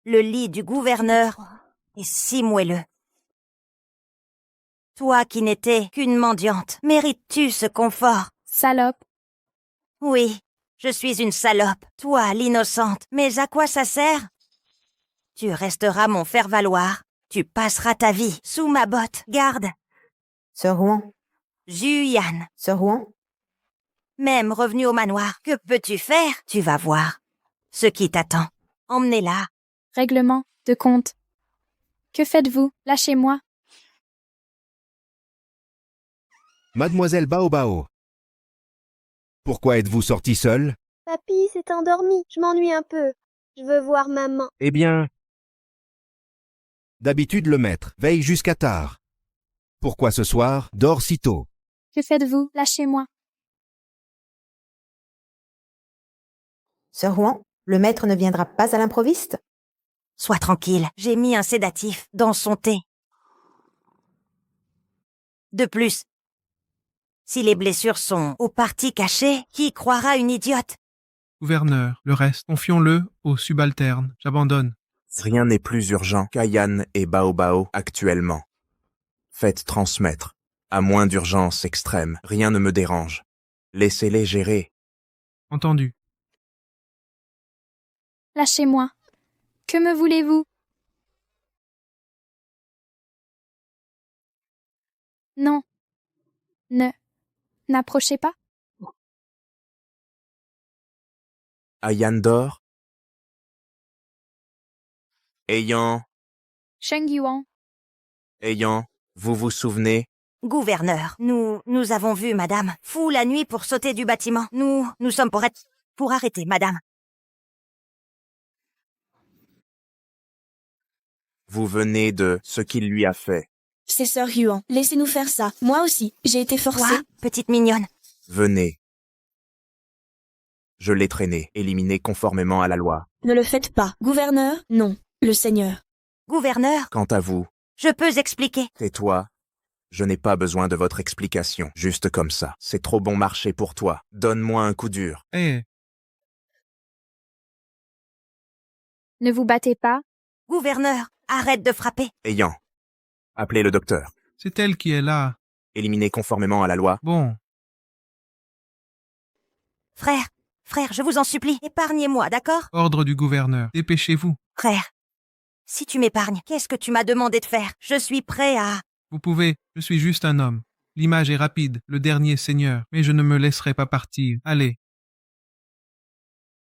Le lit du gouverneur est si moelleux. Toi qui n'étais qu'une mendiante, mérites-tu ce confort? Salope. Oui, je suis une salope, toi l'innocente, mais à quoi ça sert? Tu resteras mon faire-valoir, tu passeras ta vie sous ma botte, garde. Sœur Huan, Juyan, Sœur Huan, même revenu au manoir, que peux-tu faire? Tu vas voir ce qui t'attend. Emmenez-la. Règlement de compte. Que faites-vous? Lâchez-moi. Mademoiselle Baobao. Pourquoi êtes-vous sortie seule? Papy s'est endormi, je m'ennuie un peu. Je veux voir maman. Eh bien, d'habitude le maître veille jusqu'à tard. Pourquoi ce soir dort si tôt? Que faites-vous? Lâchez-moi. Sœur Huan, le maître ne viendra pas à l'improviste? Sois tranquille, j'ai mis un sédatif dans son thé. De plus, si les blessures sont aux parties cachées, qui croira une idiote? Gouverneur, le reste, confions-le aux subalternes. J'abandonne. Rien n'est plus urgent qu'Ayan et Baobao actuellement. Faites transmettre. À moins d'urgence extrême, rien ne me dérange. Laissez-les gérer. Entendu. Lâchez-moi. Que me voulez-vous? Non. N'approchez pas. Ayan dort. Ayant, Shengyuan. vous vous souvenez? Gouverneur, nous avons vu madame, fou la nuit pour sauter du bâtiment. Nous sommes pour arrêter madame. Vous venez de ce qu'il lui a fait. C'est Sœur Yuan. Laissez-nous faire ça. Moi aussi, j'ai été forcée. Quoi, petite mignonne? Venez. Je l'ai traîné, éliminé conformément à la loi. Ne le faites pas. Gouverneur, non. Le Seigneur. Gouverneur, Quant à vous, je peux expliquer. tais-toi. Je n'ai pas besoin de votre explication, juste comme ça. C'est trop bon marché pour toi. Donne-moi un coup dur. Eh, Ne vous battez pas. Gouverneur, arrête de frapper. Ayant, appelez le docteur. c'est elle qui est là. Éliminé conformément à la loi. Bon, Frère, je vous en supplie, épargnez-moi, d'accord? ordre du gouverneur. Dépêchez-vous. Frère, Si tu m'épargnes, qu'est-ce que tu m'as demandé de faire? Je suis prêt à... Vous pouvez, je suis juste un homme. L'image est rapide, le dernier seigneur, mais je ne me laisserai pas partir. Allez.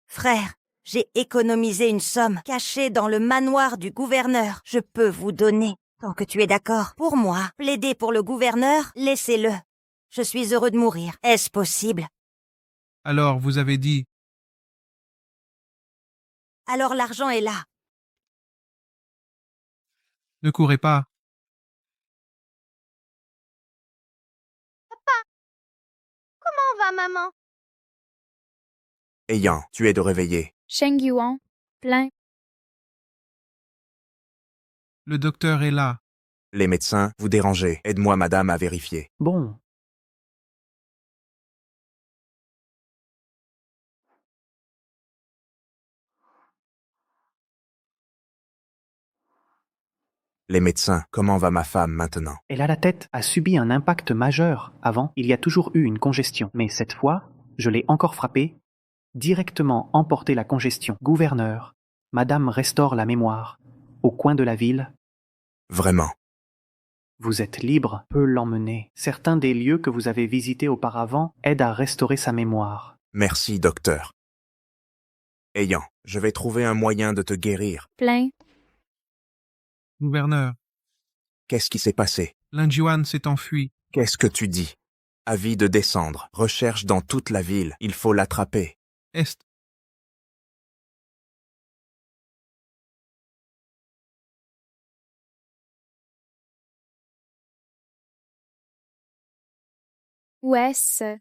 Frère, j'ai économisé une somme cachée dans le manoir du gouverneur. Je peux vous donner, tant que tu es d'accord. Pour moi, plaider pour le gouverneur, laissez-le. Je suis heureux de mourir. Est-ce possible? Alors, vous avez dit, Alors l'argent est là. ne courez pas. Comment va maman? Yan, tu es de réveiller. Sheng Yuan, plein. Le docteur est là. Les médecins, vous dérangez. Aide-moi, madame, à vérifier. Bon. Les médecins, comment va ma femme maintenant? Elle a la tête, a subi un impact majeur. Avant, il y a toujours eu une congestion. Mais cette fois, je l'ai encore frappée. Directement emporté la congestion. Gouverneur, madame restaure la mémoire. Au coin de la ville. Vraiment. Vous êtes libre, peut l'emmener. Certains des lieux que vous avez visités auparavant aident à restaurer sa mémoire. Merci, docteur. Yan, je vais trouver un moyen de te guérir. Plein. Gouverneur, Qu'est-ce qui s'est passé? Linjuan s'est enfui. Qu'est-ce que tu dis? Avis de descendre. Recherche dans toute la ville. Il faut l'attraper. Est. Où est-ce?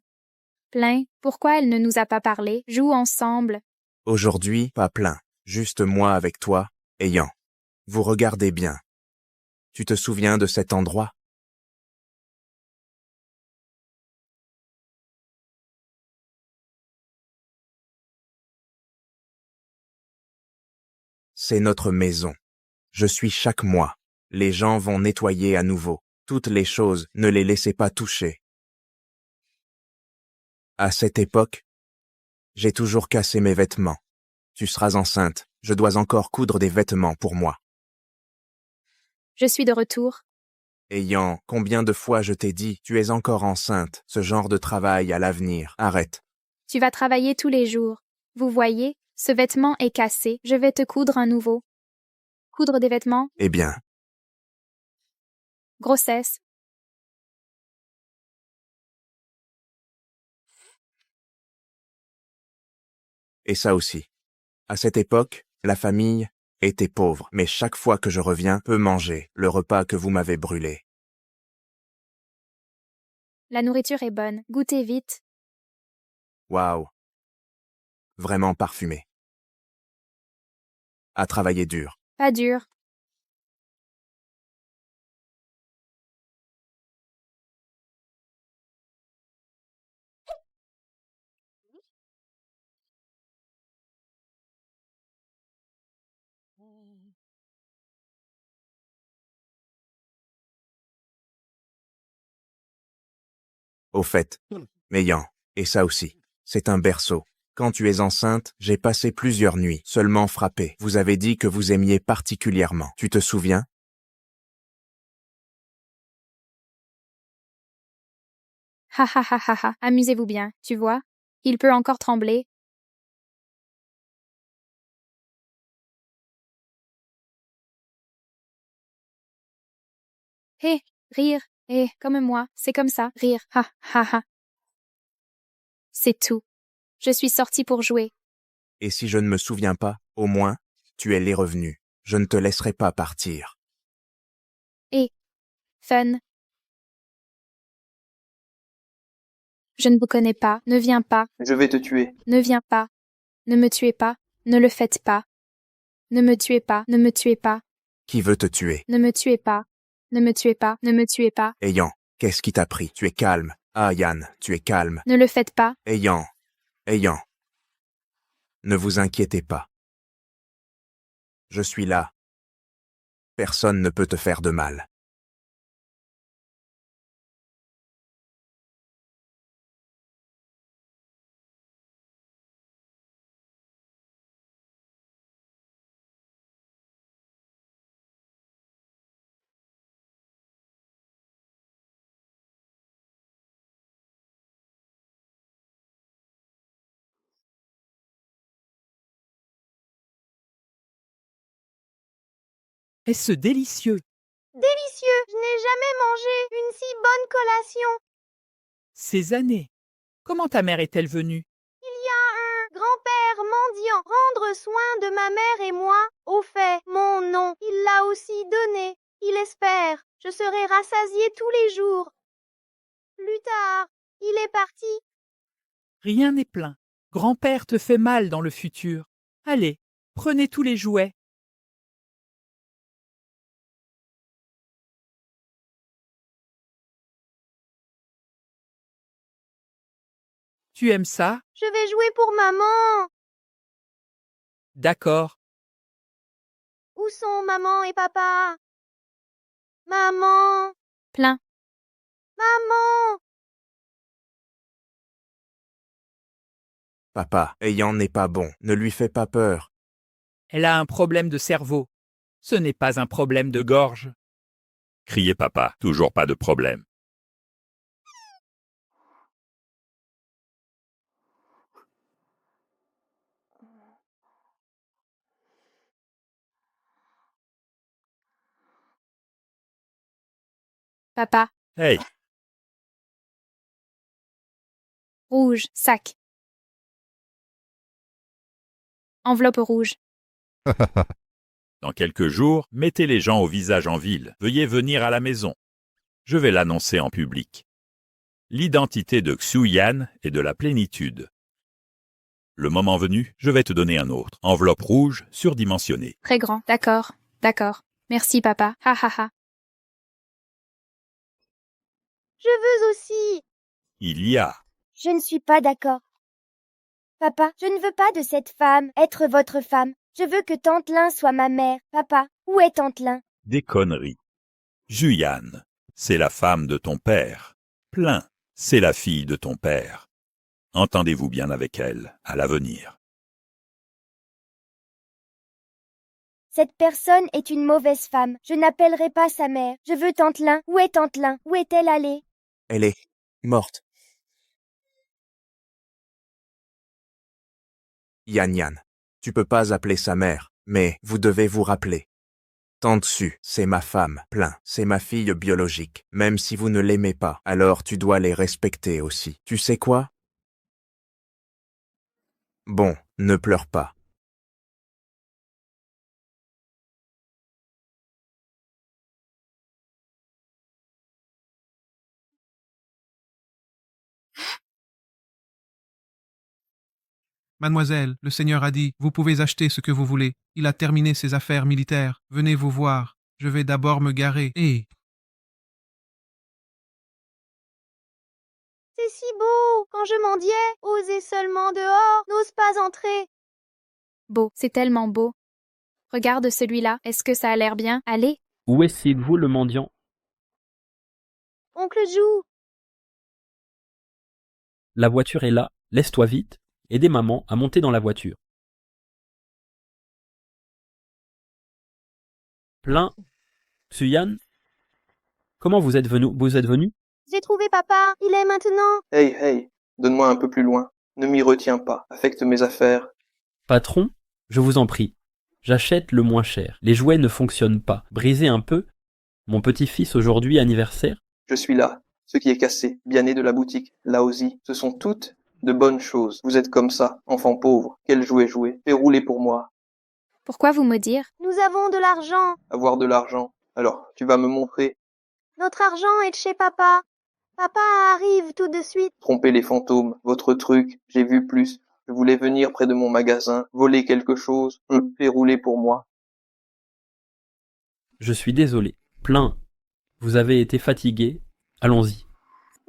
Plein. Pourquoi elle ne nous a pas parlé? Joue ensemble. Aujourd'hui, pas plein. Juste moi avec toi, Yan. Vous regardez bien. Tu te souviens de cet endroit? C'est notre maison. Je suis chaque mois. Les gens vont nettoyer à nouveau. Toutes les choses, ne les laissez pas toucher. À cette époque, j'ai toujours cassé mes vêtements. Tu seras enceinte, je dois encore coudre des vêtements pour moi. Je suis de retour. Yan, combien de fois je t'ai dit, tu es encore enceinte, ce genre de travail à l'avenir, arrête. Tu vas travailler tous les jours. Vous voyez, ce vêtement est cassé. Je vais te coudre un nouveau. Coudre des vêtements? Eh bien, Grossesse. et ça aussi. À cette époque, la famille était pauvre, mais chaque fois que je reviens, peut manger le repas que vous m'avez brûlé. La nourriture est bonne. Goûtez vite. Waouh! Vraiment parfumé. À travailler dur. Pas dur. Au fait, Yan, et ça aussi, c'est un berceau. Quand tu es enceinte, j'ai passé plusieurs nuits, seulement frappé. Vous avez dit que vous aimiez particulièrement. Tu te souviens? Ha ha ha ha ha. Amusez-vous bien, tu vois. Il peut encore trembler. Hé, rire. Comme moi, c'est comme ça, rire. Ha ha ha. C'est tout. Je suis sortie pour jouer. Et si je ne me souviens pas, au moins, tu es les revenus. Je ne te laisserai pas partir. Fun. Je ne vous connais pas. Ne viens pas. Je vais te tuer. Ne viens pas. Ne me tuez pas. Ne le faites pas. Ne me tuez pas. Ne me tuez pas. Qui veut te tuer? Ne me tuez pas. Ne me tuez pas. Ne me tuez pas. Yan, qu'est-ce qui t'a pris? Tu es calme. Ah Yan, tu es calme. Ne le faites pas. Yan. Ne vous inquiétez pas. Je suis là. Personne ne peut te faire de mal. Est-ce délicieux? Délicieux! Je n'ai jamais mangé une si bonne collation. Ces années. Comment ta mère est-elle venue? Il y a un grand-père mendiant rendre soin de ma mère et moi. Au fait, mon nom, il l'a aussi donné. Il espère. Je serai rassasiée tous les jours. Plus tard, il est parti. Rien n'est plein. Grand-père te fait mal dans le futur. Allez, prenez tous les jouets. Tu aimes ça? Je vais jouer pour maman. D'accord. Où sont maman et papa? Maman. Plein. Maman. Papa, Ayan n'est pas bon, ne lui fais pas peur. Elle a un problème de cerveau. Ce n'est pas un problème de gorge. Criez papa, toujours pas de problème. Papa. Hey, Rouge, sac. Enveloppe rouge. dans quelques jours, mettez les gens au visage en ville. Veuillez venir à la maison. Je vais l'annoncer en public. L'identité de Xu-Yan est de la plénitude. Le moment venu, je vais te donner un autre. Enveloppe rouge surdimensionnée. Très grand. D'accord. D'accord. Merci, papa. Ha ha ha. Je veux aussi. Il y a. Je ne suis pas d'accord. Papa, je ne veux pas de cette femme être votre femme. Je veux que Tante Lin soit ma mère. Papa, où est Tante Lin? Des conneries. Juyan, c'est la femme de ton père. Plein, c'est la fille de ton père. Entendez-vous bien avec elle, à l'avenir. Cette personne est une mauvaise femme. Je n'appellerai pas sa mère. Je veux Tante Lin. Où est Tante Lin? Où est-elle allée? Elle est morte. Yan, tu peux pas appeler sa mère, mais vous devez vous rappeler. Tante Su, c'est ma femme, Plein, c'est ma fille biologique. Même si vous ne l'aimez pas, alors tu dois les respecter aussi. Tu sais quoi? Bon, ne pleure pas. Mademoiselle, le Seigneur a dit, vous pouvez acheter ce que vous voulez. Il a terminé ses affaires militaires. Venez vous voir. Je vais d'abord me garer. Et C'est si beau. Quand je mendiais, osez seulement dehors, n'ose pas entrer. Beau. C'est tellement beau. Regarde celui-là. Est-ce que ça a l'air bien? Allez. Où est Silvou le mendiant? Oncle Jou. La voiture est là. Laisse-toi vite. Aidez maman à monter dans la voiture. Plein. Xuyan, comment vous êtes venu? J'ai trouvé papa. Il est maintenant. Hey, hey, donne-moi un peu plus loin. Ne m'y retiens pas. Affecte mes affaires. Patron, je vous en prie. J'achète le moins cher. Les jouets ne fonctionnent pas. Brisez un peu. Mon petit-fils aujourd'hui anniversaire. Je suis là. Ce qui est cassé, bien né de la boutique, là aussi, ce sont toutes de bonnes choses. Vous êtes comme ça, enfant pauvre. Quel jouet jouer? Fais rouler pour moi. Pourquoi vous maudire? Nous avons de l'argent. Avoir de l'argent. Alors, tu vas me montrer. Notre argent est chez papa. Papa arrive tout de suite. Tromper les fantômes. Votre truc. J'ai vu plus. Je voulais venir près de mon magasin, voler quelque chose. Fais rouler pour moi. Je suis désolé. Plein. Vous avez été fatigué. Allons-y.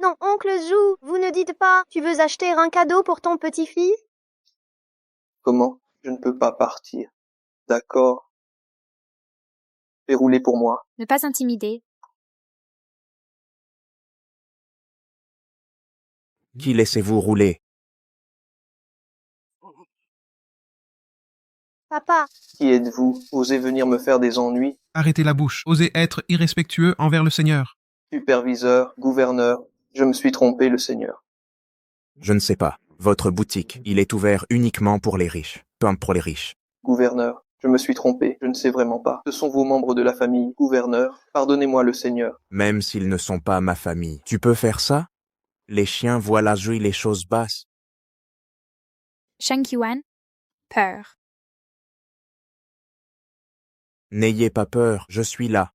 Non, oncle Jou, vous ne dites pas. Tu veux acheter un cadeau pour ton petit-fils? Comment? Je ne peux pas partir. D'accord. Fais rouler pour moi. Ne pas intimider. Qui laissez-vous rouler? Papa. Qui êtes-vous? Osez venir me faire des ennuis? arrêtez la bouche. Osez être irrespectueux envers le Seigneur. Superviseur, gouverneur, je me suis trompé, le Seigneur. Je ne sais pas. Votre boutique, il est ouvert uniquement pour les riches. Pas pour les riches. Gouverneur, Je me suis trompé, je ne sais vraiment pas. Ce sont vos membres de la famille, gouverneur. Pardonnez-moi le Seigneur. Même s'ils ne sont pas ma famille. Tu peux faire ça? Les chiens voient la joie les choses basses. Sheng Yuan, peur. N'ayez pas peur, je suis là.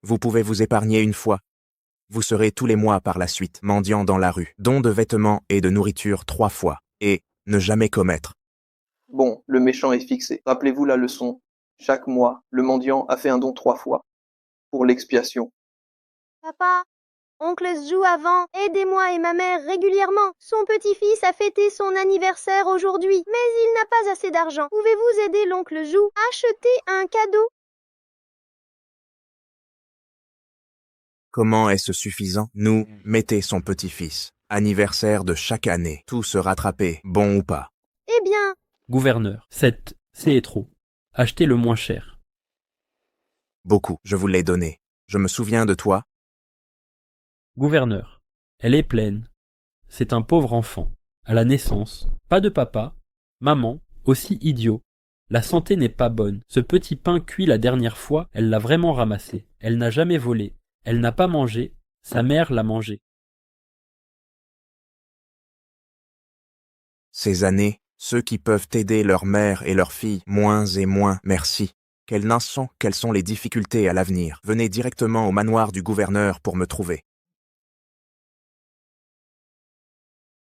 Vous pouvez vous épargner une fois. Vous serez tous les mois par la suite mendiant dans la rue, don de vêtements et de nourriture 3 fois, et ne jamais commettre. Bon, le méchant est fixé. Rappelez-vous la leçon. Chaque mois, le mendiant a fait un don 3 fois. Pour l'expiation. Papa, oncle joue avant, aidez-moi et ma mère régulièrement. Son petit-fils a fêté son anniversaire aujourd'hui, mais il n'a pas assez d'argent. Pouvez-vous aider l'oncle Jou à acheter un cadeau? Comment est-ce suffisant? Nous, mettez son petit-fils. Anniversaire de chaque année. Tout se rattraper, bon ou pas. Eh bien, Gouverneur, c'est trop. Achetez le moins cher. Beaucoup, je vous l'ai donné. Je me souviens de toi. Gouverneur, elle est pleine. C'est un pauvre enfant. À la naissance, pas de papa, maman, aussi idiot. La santé n'est pas bonne. Ce petit pain cuit la dernière fois, elle l'a vraiment ramassé. Elle n'a jamais volé. Elle n'a pas mangé. Sa mère l'a mangé. Ces années, ceux qui peuvent aider leur mère et leur fille, moins et moins, merci. Quelles sont les difficultés à l'avenir? Venez directement au manoir du gouverneur pour me trouver.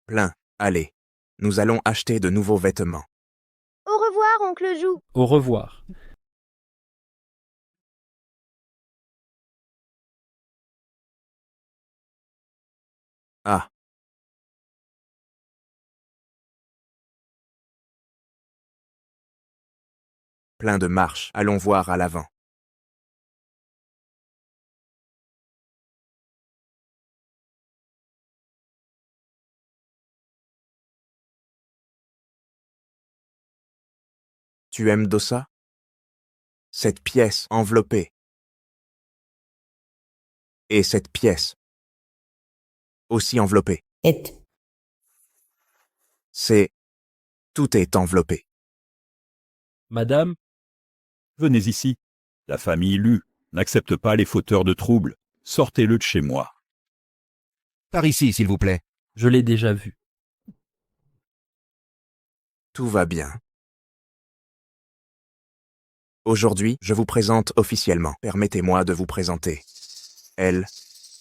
Plein, allez. Nous allons acheter de nouveaux vêtements. au revoir, oncle Jou. Au revoir. Ah. Plein de marches, allons voir à l'avant. Tu aimes Dossa? Cette pièce enveloppée. Et cette pièce aussi enveloppée. Tout est enveloppé. Madame, Venez ici. La famille Lu n'accepte pas les fauteurs de troubles. Sortez-le de chez moi. Par ici, s'il vous plaît. je l'ai déjà vu. Tout va bien. Aujourd'hui, je vous présente officiellement. Permettez-moi de vous présenter. Elle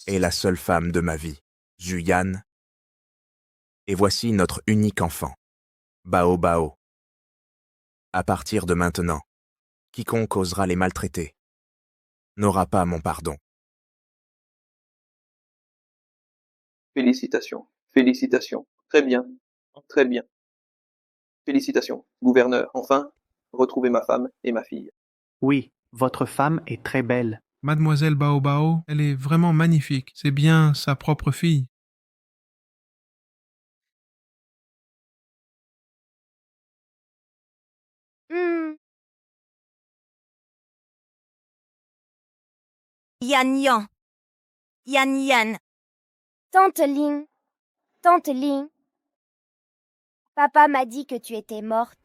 est la seule femme de ma vie, Juyan. Et voici notre unique enfant, Bao Bao. À partir de maintenant, quiconque osera les maltraiter n'aura pas mon pardon. Félicitations. Félicitations. Très bien. Très bien. Félicitations, gouverneur. Enfin, retrouvez ma femme et ma fille. Oui, votre femme est très belle. Mademoiselle Bao Bao, elle est vraiment magnifique. C'est bien sa propre fille. Hmm, Yan Yan. Yan Yan. Tante Ling. Tante Ling. Papa m'a dit que tu étais morte.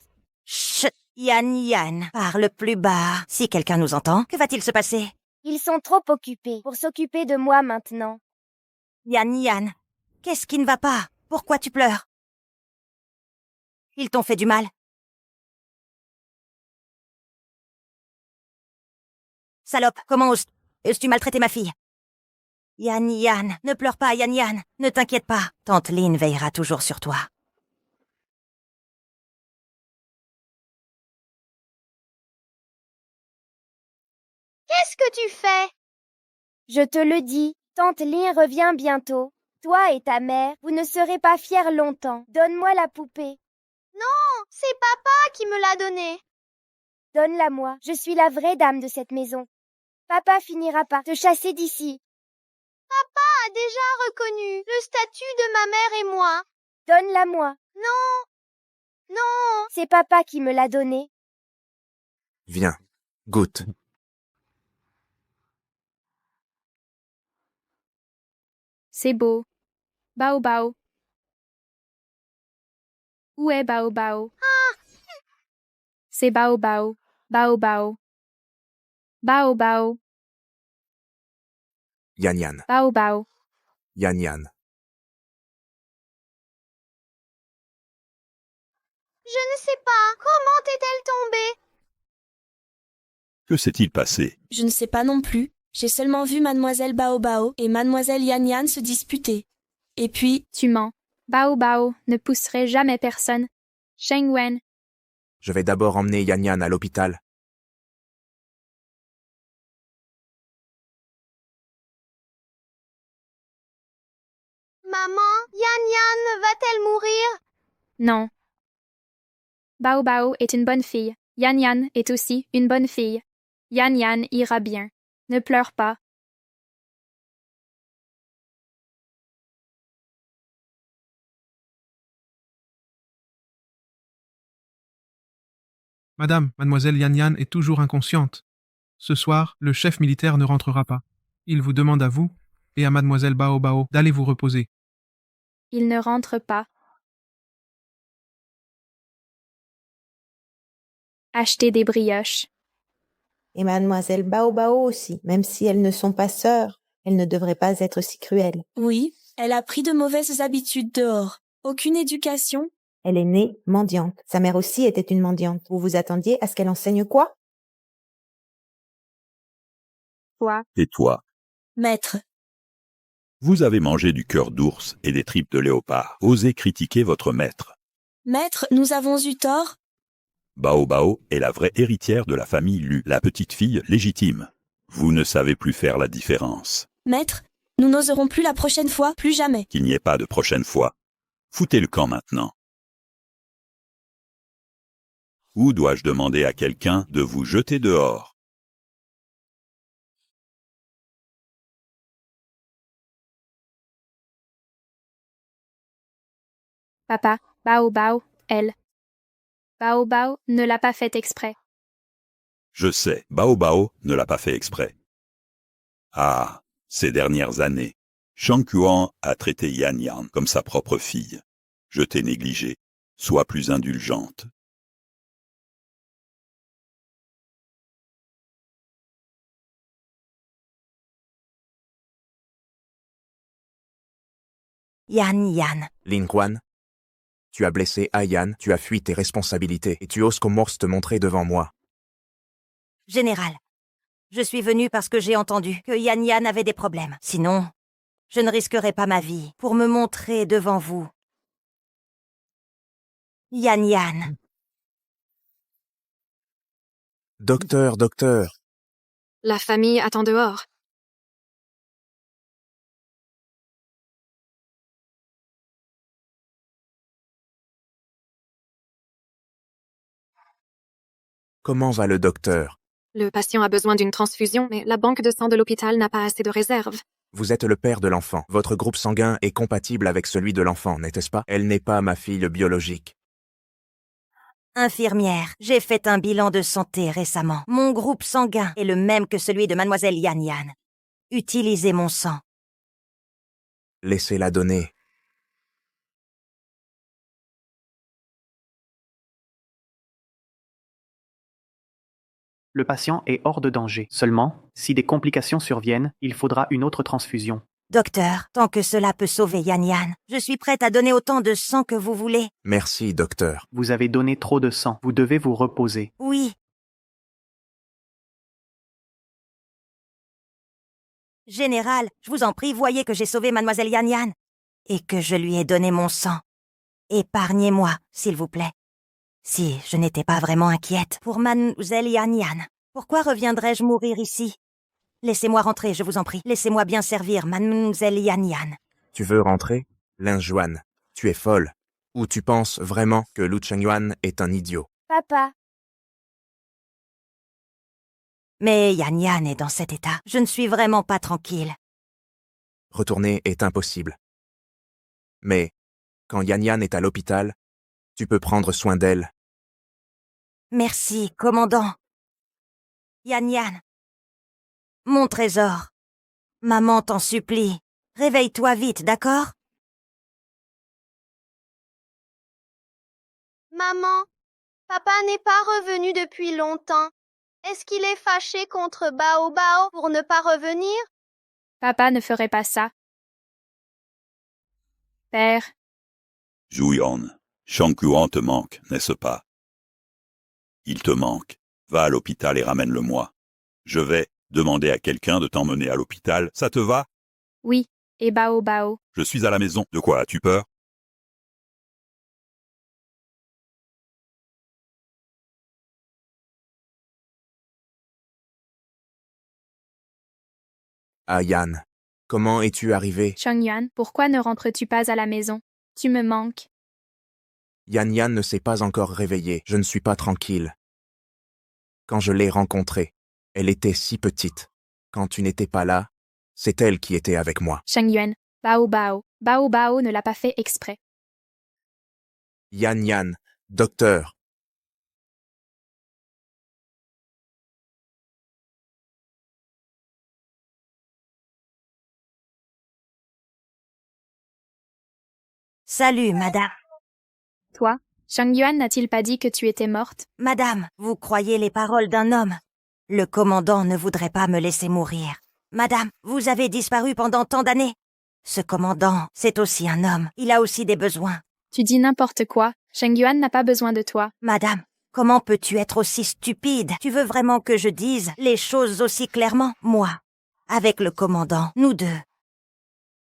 Chut. Yan Yan. Parle plus bas. Si quelqu'un nous entend, que va-t-il se passer? Ils sont trop occupés pour s'occuper de moi maintenant. Yan Yan. Qu'est-ce qui ne va pas? Pourquoi tu pleures? Ils t'ont fait du mal? Salope, comment oses-tu maltraiter ma fille? Yan Yan, ne pleure pas, Yan Yan. Ne t'inquiète pas. Tante Lin veillera toujours sur toi. Qu'est-ce que tu fais? Je te le dis, Tante Ling revient bientôt. Toi et ta mère, vous ne serez pas fiers longtemps. Donne-moi la poupée. Non, c'est papa qui me l'a donnée. Donne-la-moi. Je suis la vraie dame de cette maison. Papa finira par te chasser d'ici. Papa a déjà reconnu le statut de ma mère et moi. Donne-la-moi. Non, non. C'est papa qui me l'a donnée. Viens, goûte. C'est beau. Bao Bao. Où est Bao Bao? Ah, C'est Bao Bao, Bao Bao. Bao Bao, Yan Yan, Bao Bao. Yan Yan. Je ne sais pas. Comment est-elle tombée? Que s'est-il passé? Je ne sais pas non plus. J'ai seulement vu Mademoiselle Bao Bao et Mademoiselle Yan Yan se disputer. Et puis... Tu mens. Bao Bao ne pousserait jamais personne. Sheng Wen, Je vais d'abord emmener Yan Yan à l'hôpital. Maman, Yan Yan va-t-elle mourir? non. Bao Bao est une bonne fille. Yan Yan est aussi une bonne fille. Yan Yan ira bien. Ne pleure pas. Madame, mademoiselle Yan Yan est toujours inconsciente. Ce soir, le chef militaire ne rentrera pas. Il vous demande à vous et à mademoiselle Bao Bao d'aller vous reposer. Il ne rentre pas. Achetez des brioches. Et mademoiselle Bao Bao aussi, même si elles ne sont pas sœurs, elles ne devraient pas être si cruelles. Oui, elle a pris de mauvaises habitudes dehors. Aucune éducation. Elle est née mendiante. Sa mère aussi était une mendiante. Vous vous attendiez à ce qu'elle enseigne quoi? Quoi? Et toi? Maître, Vous avez mangé du cœur d'ours et des tripes de léopard. Osez critiquer votre maître. maître, nous avons eu tort. Bao Bao est la vraie héritière de la famille Lu, la petite fille légitime. Vous ne savez plus faire la différence. Maître, nous n'oserons plus la prochaine fois, plus jamais. Qu'il n'y ait pas de prochaine fois. Foutez le camp maintenant. Ou dois-je demander à quelqu'un de vous jeter dehors? Papa, Bao Bao, elle. Bao Bao ne l'a pas fait exprès. Je sais, Bao Bao ne l'a pas fait exprès. Ah, ces dernières années, Shang Kuan a traité Yan Yan comme sa propre fille. Je t'ai négligé. Sois plus indulgente. Yan Yan. Lin Kuan, tu as blessé Ayan, tu as fui tes responsabilités et tu oses comme morse te montrer devant moi. Général, je suis venu parce que j'ai entendu que Yan Yan avait des problèmes. Sinon, je ne risquerais pas ma vie pour me montrer devant vous. Yan Yan. Docteur, docteur, La famille attend dehors. comment va le docteur? Le patient a besoin d'une transfusion, mais la banque de sang de l'hôpital n'a pas assez de réserves. Vous êtes le père de l'enfant. Votre groupe sanguin est compatible avec celui de l'enfant, n'était-ce pas? Elle n'est pas ma fille biologique. Infirmière, j'ai fait un bilan de santé récemment. Mon groupe sanguin est le même que celui de mademoiselle Yan Yan. Utilisez mon sang. Laissez-la donner. Le patient est hors de danger. Seulement, si des complications surviennent, il faudra une autre transfusion. Docteur, tant que cela peut sauver Yan Yan, je suis prête à donner autant de sang que vous voulez. Merci, docteur. Vous avez donné trop de sang. Vous devez vous reposer. Oui. Général, je vous en prie, voyez que j'ai sauvé mademoiselle Yan Yan et que je lui ai donné mon sang. Épargnez-moi, s'il vous plaît. Si je n'étais pas vraiment inquiète pour mademoiselle Yan Yan, pourquoi reviendrais-je mourir ici? Laissez-moi rentrer, je vous en prie. Laissez-moi bien servir mademoiselle Yan Yan. Tu veux rentrer? Lin Juan, tu es folle. Ou tu penses vraiment que Lu Chengyuan est un idiot? Papa, Mais Yan Yan est dans cet état. Je ne suis vraiment pas tranquille. Retourner est impossible. Mais, quand Yan Yan est à l'hôpital, tu peux prendre soin d'elle. Merci, commandant. Yan Yan. Mon trésor. Maman t'en supplie. Réveille-toi vite, d'accord? Maman, papa n'est pas revenu depuis longtemps. Est-ce qu'il est fâché contre Bao Bao pour ne pas revenir? Papa ne ferait pas ça. Père, Zhuyan, Shangguan te manque, n'est-ce pas? Il te manque. Va à l'hôpital et ramène-le-moi. Je vais demander à quelqu'un de t'emmener à l'hôpital. Ça te va? oui, et Bao Bao. Je suis à la maison. De quoi as-tu peur? Ah Yan, comment es-tu arrivé? Chongyuan, pourquoi ne rentres-tu pas à la maison? Tu me manques. Yan Yan ne s'est pas encore réveillée, je ne suis pas tranquille. Quand je l'ai rencontrée, elle était si petite. Quand tu n'étais pas là, c'est elle qui était avec moi. Chongyuan, Bao Bao. Bao Bao ne l'a pas fait exprès. Yan Yan, docteur. Salut, madame. Toi, Chongyuan n'a-t-il pas dit que tu étais morte? Madame, vous croyez les paroles d'un homme? Le commandant ne voudrait pas me laisser mourir. Madame, vous avez disparu pendant tant d'années. Ce commandant, c'est aussi un homme. Il a aussi des besoins. Tu dis n'importe quoi. Chongyuan n'a pas besoin de toi. Madame, comment peux-tu être aussi stupide? Tu veux vraiment que je dise les choses aussi clairement? Moi, avec le commandant, nous deux,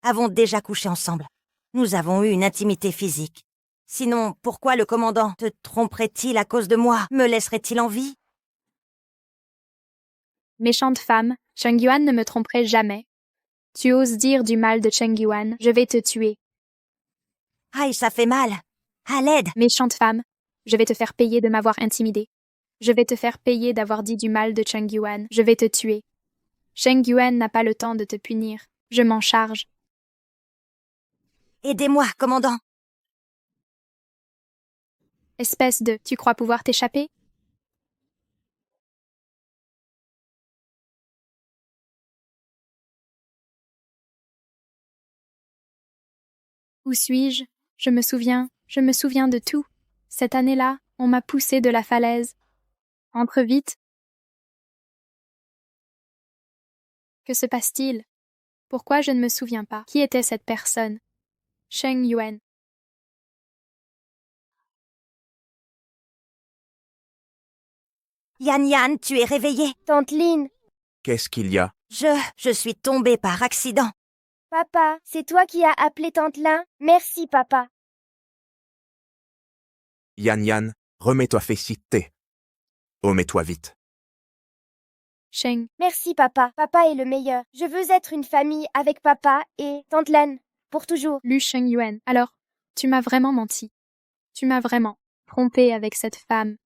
avons déjà couché ensemble. Nous avons eu une intimité physique. Sinon, pourquoi le commandant te tromperait-il à cause de moi? Me laisserait-il en vie? Méchante femme, Chongyuan ne me tromperait jamais. Tu oses dire du mal de Chongyuan, je vais te tuer. Aïe, ça fait mal. À l'aide. Méchante femme, je vais te faire payer de m'avoir intimidée. Je vais te faire payer d'avoir dit du mal de Chongyuan, je vais te tuer. Chongyuan n'a pas le temps de te punir. Je m'en charge. Aidez-moi, commandant. Espèce de, tu crois pouvoir t'échapper? Où suis-je? Je me souviens de tout. Cette année-là, on m'a poussé de la falaise. Entre vite. Que se passe-t-il? Pourquoi je ne me souviens pas? Qui était cette personne? Chongyuan. Yan Yan, tu es réveillée. Tante Lynn, Qu'est-ce qu'il y a? Je suis tombée par accident. papa, c'est toi qui as appelé Tante Lin? Merci, papa. Yan Yan, remets-toi fécité. Oh, mets-toi vite. Cheng. Merci, papa. Papa est le meilleur. Je veux être une famille avec papa et Tante Lin. Pour toujours. Lu Chongyuan. Alors, tu m'as vraiment menti. Tu m'as vraiment trompé avec cette femme.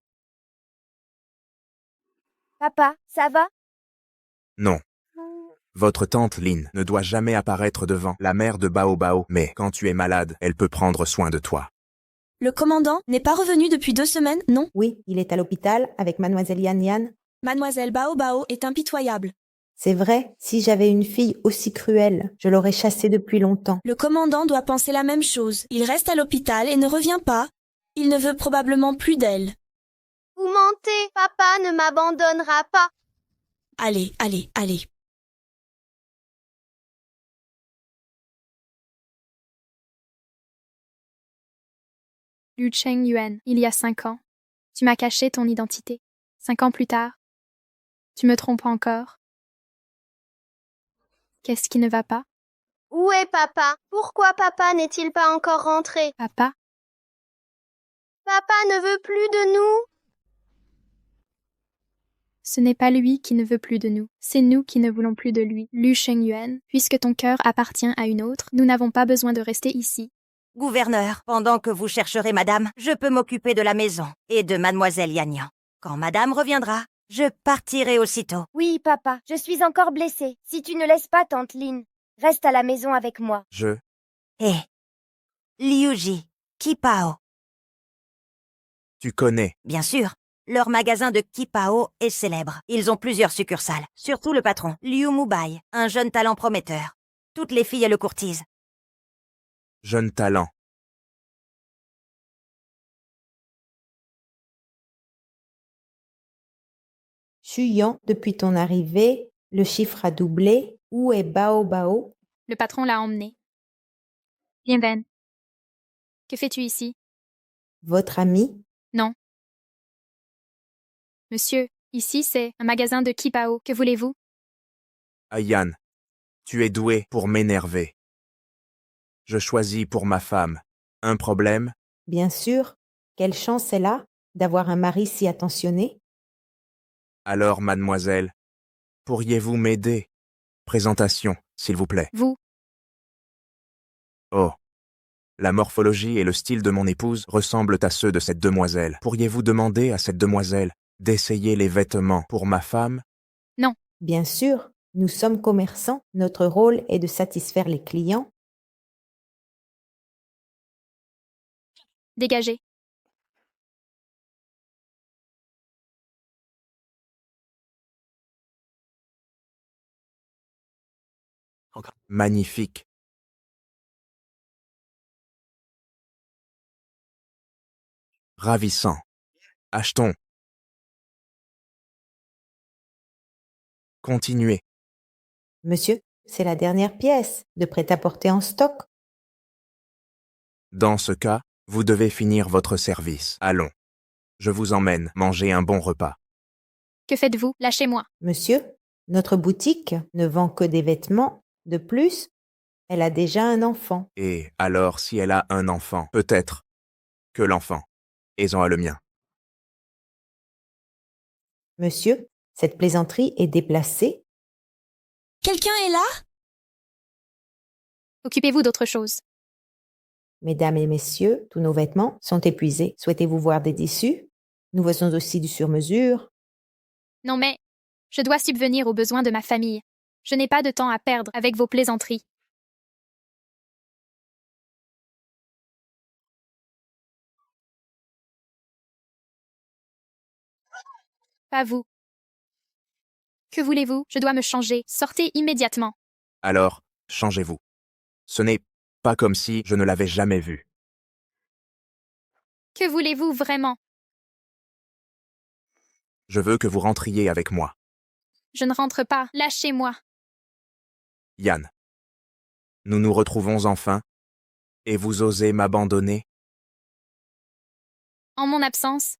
Papa, ça va? Non. Votre tante Lin ne doit jamais apparaître devant la mère de Bao Bao, mais quand tu es malade, elle peut prendre soin de toi. Le commandant n'est pas revenu depuis 2 semaines, non? Oui, il est à l'hôpital avec mademoiselle Yan Yan. Mademoiselle Bao Bao est impitoyable. C'est vrai, si j'avais une fille aussi cruelle, je l'aurais chassée depuis longtemps. Le commandant doit penser la même chose. Il reste à l'hôpital et ne revient pas. Il ne veut probablement plus d'elle. Vous mentez, papa ne m'abandonnera pas. Allez, allez, allez. Lu Chongyuan, il y a 5 ans. Tu m'as caché ton identité. 5 ans plus tard. Tu me trompes encore. Qu'est-ce qui ne va pas? Où est papa? Pourquoi papa n'est-il pas encore rentré? Papa? Papa ne veut plus de nous. Ce n'est pas lui qui ne veut plus de nous, c'est nous qui ne voulons plus de lui. Lu Chongyuan, puisque ton cœur appartient à une autre, nous n'avons pas besoin de rester ici. Gouverneur, pendant que vous chercherez madame, je peux m'occuper de la maison et de mademoiselle Yan Yan. Quand madame reviendra, je partirai aussitôt. Oui, papa, je suis encore blessée. Si tu ne laisses pas Tante Lynn, reste à la maison avec moi. Hé, Liuji, Kipao. Tu connais. Bien sûr, leur magasin de Kipao est célèbre. Ils ont plusieurs succursales, surtout le patron, Liu Mubai, un jeune talent prometteur. Toutes les filles le courtisent. Jeune talent. Suyan, depuis ton arrivée, le chiffre a doublé. Où est Bao Bao? Le patron l'a emmené. Bien, Ben. Que fais-tu ici? Votre ami? Non. Monsieur, ici c'est un magasin de Kipao. Que voulez-vous? Ayan, tu es doué pour m'énerver. Je choisis pour ma femme. Un problème? Bien sûr. Quelle chance elle a d'avoir un mari si attentionné. Alors, mademoiselle, pourriez-vous m'aider? Présentation, s'il vous plaît. Vous. Oh. La morphologie et le style de mon épouse ressemblent à ceux de cette demoiselle. Pourriez-vous demander à cette demoiselle d'essayer les vêtements pour ma femme? Non. Bien sûr, nous sommes commerçants. Notre rôle est de satisfaire les clients. Dégagez. Magnifique. Ravissant. Achetons. Continuez. Monsieur, c'est la dernière pièce de prêt-à-porter en stock. Dans ce cas, vous devez finir votre service. Allons. Je vous emmène manger un bon repas. Que faites-vous? Lâchez-moi. Monsieur, notre boutique ne vend que des vêtements. De plus, elle a déjà un enfant. Et alors, si elle a un enfant, peut-être que l'enfant est le mien. Monsieur, cette plaisanterie est déplacée. Quelqu'un est là? Occupez-vous d'autre chose. Mesdames et messieurs, tous nos vêtements sont épuisés. Souhaitez-vous voir des tissus? Nous faisons aussi du sur-mesure. Non mais, je dois subvenir aux besoins de ma famille. Je n'ai pas de temps à perdre avec vos plaisanteries. Pas vous. Que voulez-vous? Je dois me changer. Sortez immédiatement. Alors, changez-vous. Ce n'est pas comme si je ne l'avais jamais vu. Que voulez-vous vraiment? Je veux que vous rentriez avec moi. Je ne rentre pas. Lâchez-moi. Yann. Nous nous retrouvons enfin. Et vous osez m'abandonner? En mon absence.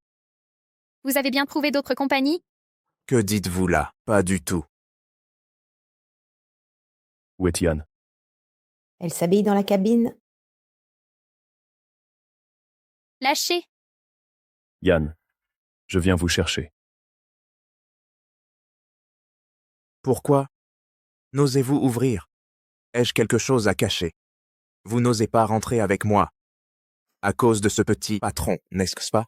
Vous avez bien trouvé d'autres compagnies? Que dites-vous là? Pas du tout. Où est Yann? Elle s'habille dans la cabine. Lâchez. Yann, je viens vous chercher. Pourquoi? N'osez-vous ouvrir? Ai-je quelque chose à cacher? Vous n'osez pas rentrer avec moi. À cause de ce petit patron, n'est-ce pas?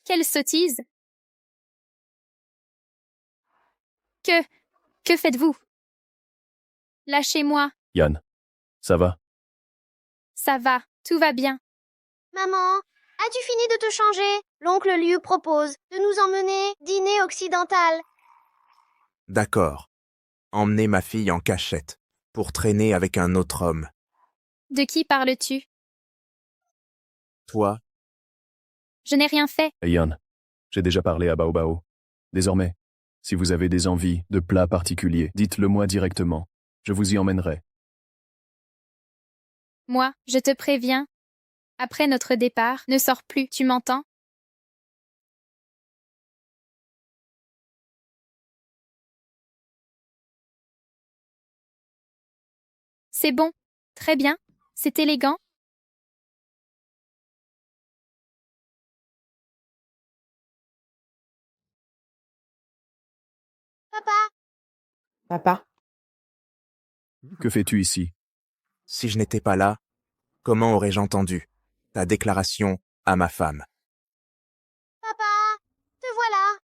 Quelle sottise! Que faites-vous? Lâchez-moi. Yann, ça va? Ça va, tout va bien. Maman, as-tu fini de te changer? L'oncle Liu propose de nous emmener dîner occidental. D'accord. Emmenez ma fille en cachette, pour traîner avec un autre homme. De qui parles-tu? Toi? Je n'ai rien fait. Yann, j'ai déjà parlé à Bao Bao. Désormais, si vous avez des envies de plats particuliers, dites-le moi directement. Je vous y emmènerai. Moi, je te préviens. Après notre départ, ne sors plus, tu m'entends? C'est bon. Très bien. C'est élégant. Papa, Que fais-tu ici? Si je n'étais pas là, comment aurais-je entendu ta déclaration à ma femme? Papa, te voilà.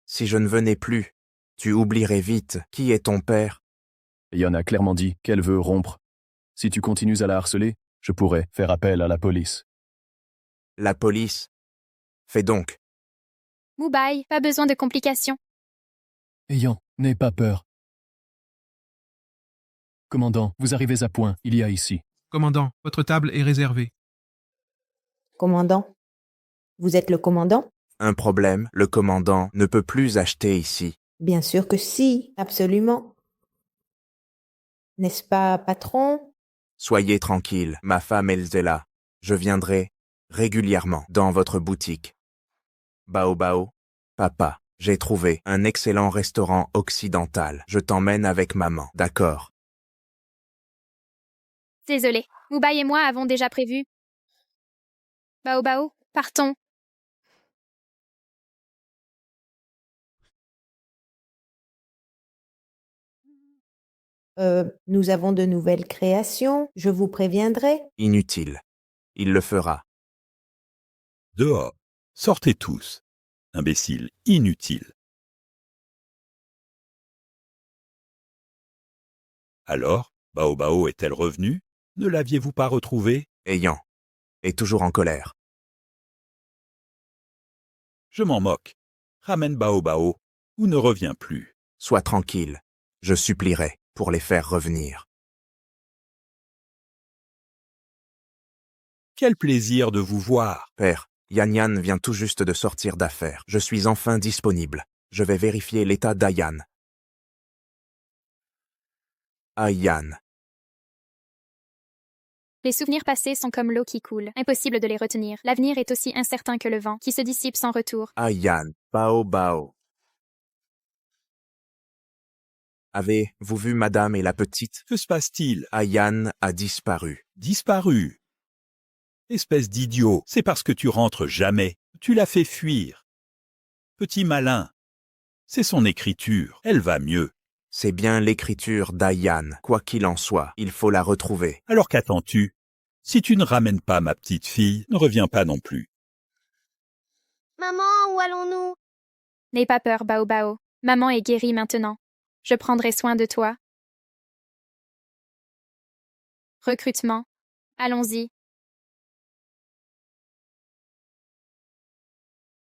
Si je ne venais plus, tu oublierais vite qui est ton père. Yann a clairement dit qu'elle veut rompre. Si tu continues à la harceler, je pourrais faire appel à la police. La police. Fais donc. Moubaï, pas besoin de complications. Yann, n'aie pas peur. Commandant, vous arrivez à point, il y a ici. Commandant, votre table est réservée. commandant. Vous êtes le commandant? Un problème, le commandant ne peut plus acheter ici. Bien sûr que si, absolument. N'est-ce pas, patron? Soyez tranquille, ma femme Elzela. Je viendrai régulièrement dans votre boutique. Bao Bao, papa, j'ai trouvé un excellent restaurant occidental. Je t'emmène avec maman, d'accord? Désolé, Moubaï et moi avons déjà prévu. Bao Bao, partons. Nous avons de nouvelles créations, je vous préviendrai. Inutile. Il le fera. Dehors. Sortez tous. Imbécile, inutile. Alors, Bao Bao est-elle revenue? Ne l'aviez-vous pas retrouvée? Ayant. Est toujours en colère. Je m'en moque. Ramène Bao Bao, ou ne reviens plus. Sois tranquille. Je supplierai pour les faire revenir. Quel plaisir de vous voir. Père, Yan Yan vient tout juste de sortir d'affaires. Je suis enfin disponible. Je vais vérifier l'état d'Ayan. Ayan. Les souvenirs passés sont comme l'eau qui coule, impossible de les retenir. L'avenir est aussi incertain que le vent, qui se dissipe sans retour. Ayan. Bao Bao. Avez-vous vu madame et la petite? Que se passe-t-il? Ayan a disparu. Disparu. Espèce d'idiot, c'est parce que tu rentres jamais. Tu l'as fait fuir. Petit malin. C'est son écriture, elle va mieux. C'est bien l'écriture d'Ayan. Quoi qu'il en soit, il faut la retrouver. Alors qu'attends-tu? Si tu ne ramènes pas ma petite fille, ne reviens pas non plus. Maman, où allons-nous? N'aie pas peur, Bao Bao. Maman est guérie maintenant. Je prendrai soin de toi. Recrutement. Allons-y.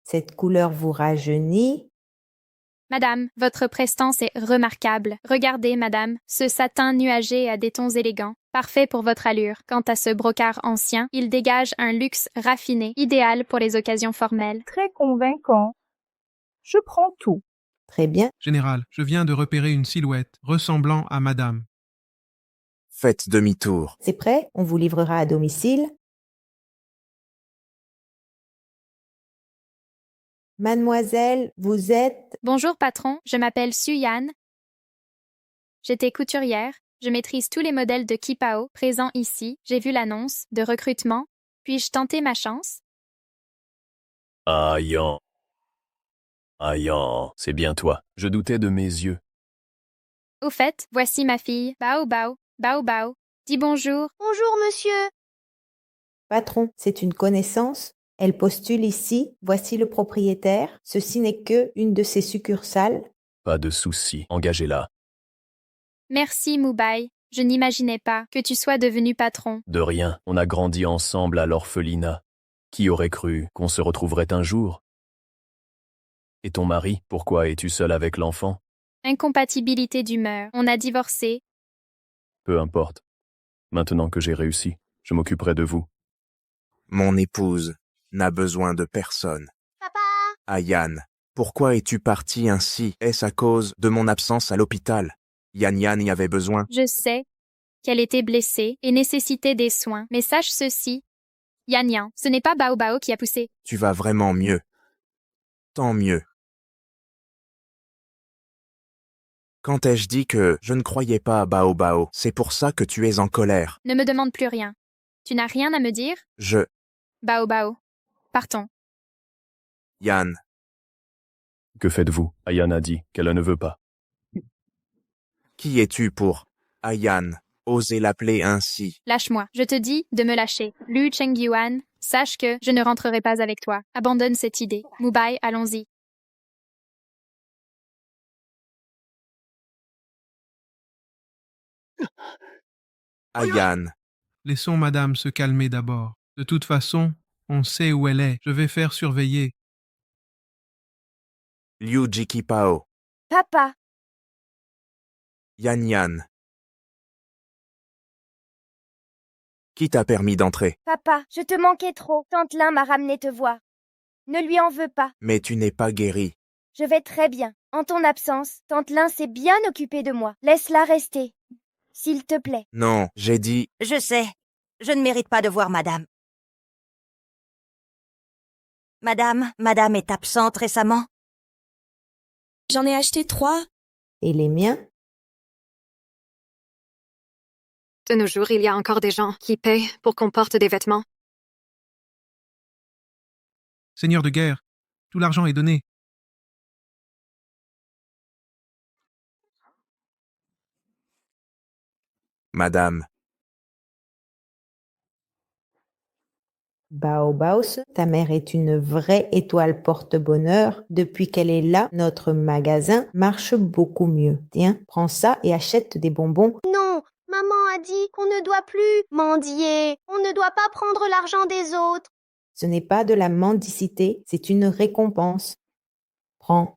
Cette couleur vous rajeunit. Madame, votre prestance est remarquable. Regardez, madame, ce satin nuagé a des tons élégants, parfait pour votre allure. Quant à ce brocart ancien, il dégage un luxe raffiné, idéal pour les occasions formelles. Très convaincant. Je prends tout. Très bien. Général, je viens de repérer une silhouette ressemblant à madame. Faites demi-tour. C'est prêt? On vous livrera à domicile. Mademoiselle, vous êtes... Bonjour, patron, je m'appelle Suyan. J'étais couturière. Je maîtrise tous les modèles de kipao présents ici. J'ai vu l'annonce de recrutement. Puis-je tenter ma chance? Ayan. Ayan, c'est bien toi. Je doutais de mes yeux. Au fait, voici ma fille, Bao Bao. Bao Bao. Dis bonjour. Bonjour, monsieur. Patron, c'est une connaissance. Elle postule ici. Voici le propriétaire. Ceci n'est que une de ses succursales. Pas de souci, engagez-la. Merci, Moubaï. Je n'imaginais pas que tu sois devenu patron. De rien, on a grandi ensemble à l'orphelinat. Qui aurait cru qu'on se retrouverait un jour? Et ton mari, pourquoi es-tu seul avec l'enfant? Incompatibilité d'humeur. On a divorcé. Peu importe. Maintenant que j'ai réussi, je m'occuperai de vous. Mon épouse n'a besoin de personne. Papa! Ayan, pourquoi es-tu parti ainsi? Est-ce à cause de mon absence à l'hôpital? Yan Yan y avait besoin. Je sais qu'elle était blessée et nécessitait des soins. Mais sache ceci. Yan Yan, ce n'est pas Bao Bao qui a poussé. Tu vas vraiment mieux. Tant mieux. Quand ai-je dit que je ne croyais pas à Bao Bao? C'est pour ça que tu es en colère. Ne me demande plus rien. Tu n'as rien à me dire? Bao Bao. Partons. Yan. Que faites-vous? Ayan a dit qu'elle ne veut pas. Qui es-tu pour Ayan? Oser l'appeler ainsi. Lâche-moi. Je te dis de me lâcher. Lu Chengyuan, sache que je ne rentrerai pas avec toi. Abandonne cette idée. Moubaï, allons-y. Ayan. Laissons madame se calmer d'abord. De toute façon, on sait où elle est. Je vais faire surveiller. Liu Jikipao. Papa, Yan Yan. Qui t'a permis d'entrer? papa, je te manquais trop. Tante Lin m'a ramené te voir. Ne lui en veux pas. Mais tu n'es pas guéri. Je vais très bien. En ton absence, tante Lin s'est bien occupée de moi. Laisse-la rester. S'il te plaît. Non, j'ai dit... Je sais. Je ne mérite pas de voir madame. Madame est absente récemment. J'en ai acheté 3. Et les miens? De nos jours, il y a encore des gens qui paient pour qu'on porte des vêtements. Seigneur de guerre, tout l'argent est donné. Madame, Baobaos, ta mère est une vraie étoile porte-bonheur. Depuis qu'elle est là, notre magasin marche beaucoup mieux. Tiens, prends ça et achète des bonbons. Non, maman a dit qu'on ne doit plus mendier. On ne doit pas prendre l'argent des autres. Ce n'est pas de la mendicité, c'est une récompense. Prends.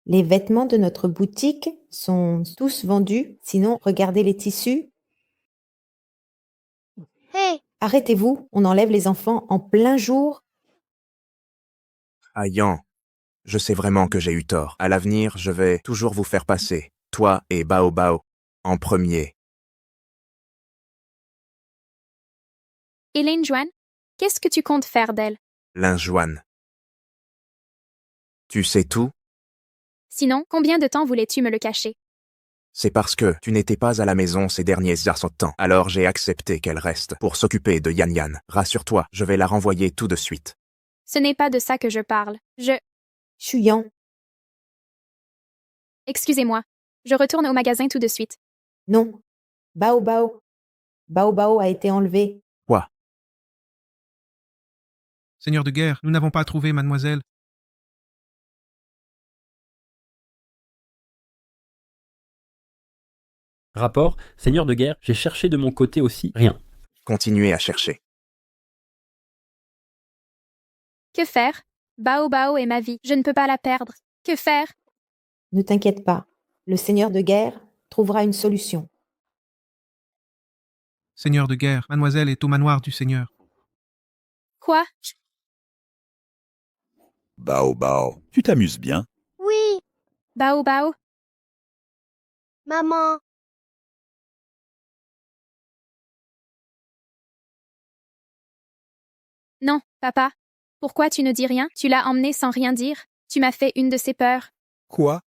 Les vêtements de notre boutique sont tous vendus, sinon regardez les tissus. Hé, Arrêtez-vous, on enlève les enfants en plein jour. Ayan, je sais vraiment que j'ai eu tort. À l'avenir, je vais toujours vous faire passer, toi et Bao Bao, en premier. Et Linjuan, qu'est-ce que tu comptes faire d'elle? Linjuan. Tu sais tout? Sinon, combien de temps voulais-tu me le cacher? C'est parce que tu n'étais pas à la maison ces derniers temps. Alors j'ai accepté qu'elle reste pour s'occuper de Yan Yan. Rassure-toi, je vais la renvoyer tout de suite. Ce n'est pas de ça que je parle. Chuyan. Excusez-moi. Je retourne au magasin tout de suite. Non. Bao Bao. Bao Bao a été enlevé. Quoi? Seigneur de guerre, nous n'avons pas trouvé mademoiselle. Rapport, seigneur de guerre, j'ai cherché de mon côté aussi, rien. Continuez à chercher. Que faire? Bao Bao est ma vie. Je ne peux pas la perdre. Que faire? Ne t'inquiète pas. Le seigneur de guerre trouvera une solution. Seigneur de guerre, mademoiselle est au manoir du seigneur. Quoi? Bao Bao, tu t'amuses bien? oui, Bao Bao? maman. Non, papa. Pourquoi tu ne dis rien? Tu l'as emmené sans rien dire. Tu m'as fait une de ces peurs. Quoi?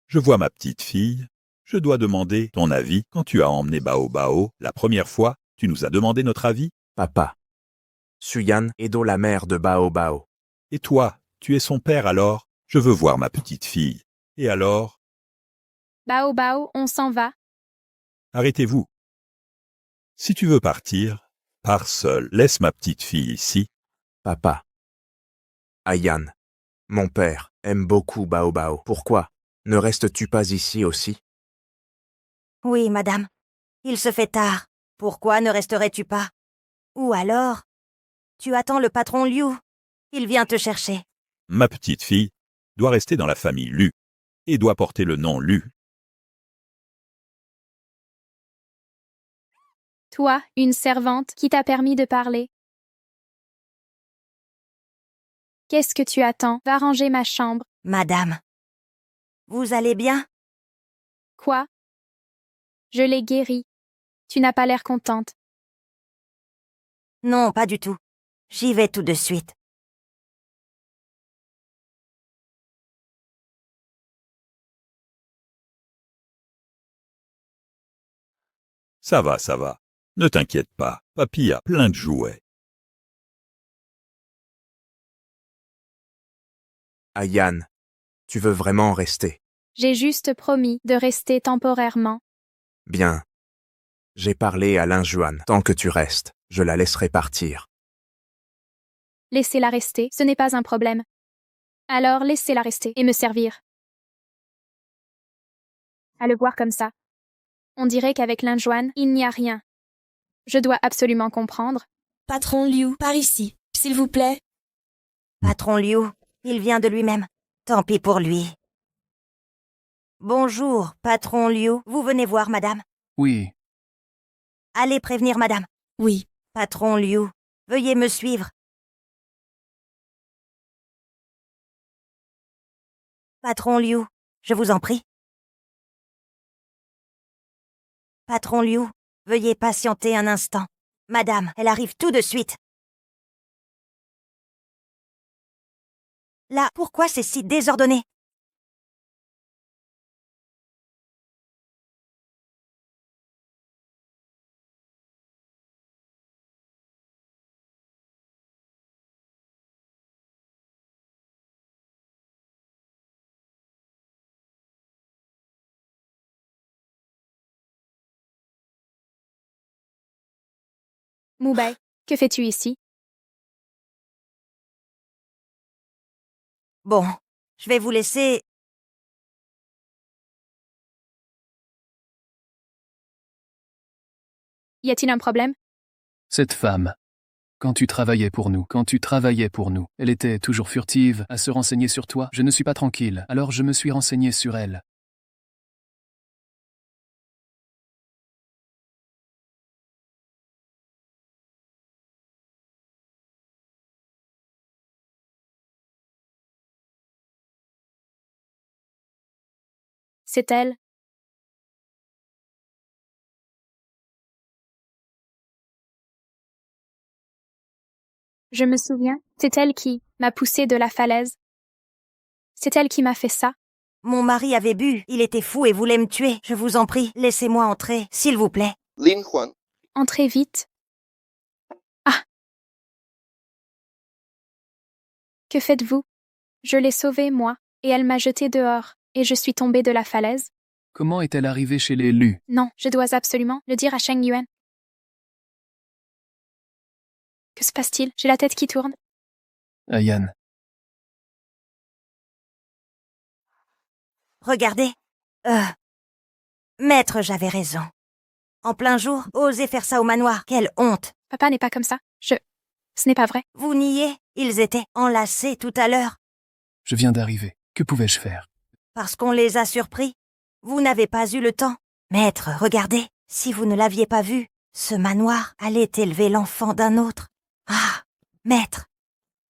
Je vois ma petite fille. Je dois demander ton avis. Quand tu as emmené Bao Bao, la première fois, tu nous as demandé notre avis. Papa. Suyan est dans la mère de Bao Bao. Et toi, tu es son père alors? Je veux voir ma petite fille. Et alors? Bao Bao, on s'en va. Arrêtez-vous. Si tu veux partir, pars seul. Laisse ma petite fille ici. Papa. Ayan. Mon père aime beaucoup Bao Bao. Pourquoi? Ne restes-tu pas ici aussi? Oui, madame. Il se fait tard. Pourquoi ne resterais-tu pas? Ou alors, tu attends le patron Liu. Il vient te chercher. Ma petite fille doit rester dans la famille Lu et doit porter le nom Lu. Toi, une servante qui t'a permis de parler. Qu'est-ce que tu attends? Va ranger ma chambre. Madame. Vous allez bien? Quoi? Je l'ai guérie. Tu n'as pas l'air contente. Non, pas du tout. J'y vais tout de suite. Ça va, ça va. Ne t'inquiète pas. Papy a plein de jouets. Ayan. Tu veux vraiment rester? J'ai juste promis de rester temporairement. Bien. J'ai parlé à Linjuan. Tant que tu restes, je la laisserai partir. Laissez-la rester, ce n'est pas un problème. Alors laissez-la rester et me servir. À le voir comme ça. On dirait qu'avec Linjuan, il n'y a rien. Je dois absolument comprendre. Patron Liu, par ici, s'il vous plaît. Patron Liu, il vient de lui-même. Tant pis pour lui. Bonjour, patron Liu. Vous venez voir madame? Oui. Allez prévenir madame. Oui. Patron Liu, veuillez me suivre. Patron Liu, je vous en prie. Patron Liu, veuillez patienter un instant. Madame, elle arrive tout de suite. Là, pourquoi c'est si désordonné? Mubei, que fais-tu ici? Bon, je vais vous laisser. Y a-t-il un problème? Cette femme, quand tu travaillais pour nous, elle était toujours furtive, à se renseigner sur toi. Je ne suis pas tranquille, alors je me suis renseigné sur elle. C'est elle. Je me souviens, c'est elle qui m'a poussé de la falaise. C'est elle qui m'a fait ça. Mon mari avait bu, il était fou et voulait me tuer. Je vous en prie, laissez-moi entrer, s'il vous plaît. Lin Juan, Entrez vite. Ah! Que faites-vous? Je l'ai sauvée, moi, et elle m'a jeté dehors, et je suis tombée de la falaise. Comment est-elle arrivée chez les Lu? Non, je dois absolument le dire à Sheng Yuan. Que se passe-t-il? J'ai la tête qui tourne. Ayan. Regardez. Maître, j'avais raison. En plein jour, oser faire ça au manoir, quelle honte. Papa n'est pas comme ça. Ce n'est pas vrai. Vous niez, ils étaient enlacés tout à l'heure. Je viens d'arriver. Que pouvais-je faire? Parce qu'on les a surpris. Vous n'avez pas eu le temps. Maître, regardez, si vous ne l'aviez pas vu, ce manoir allait élever l'enfant d'un autre. Ah, maître.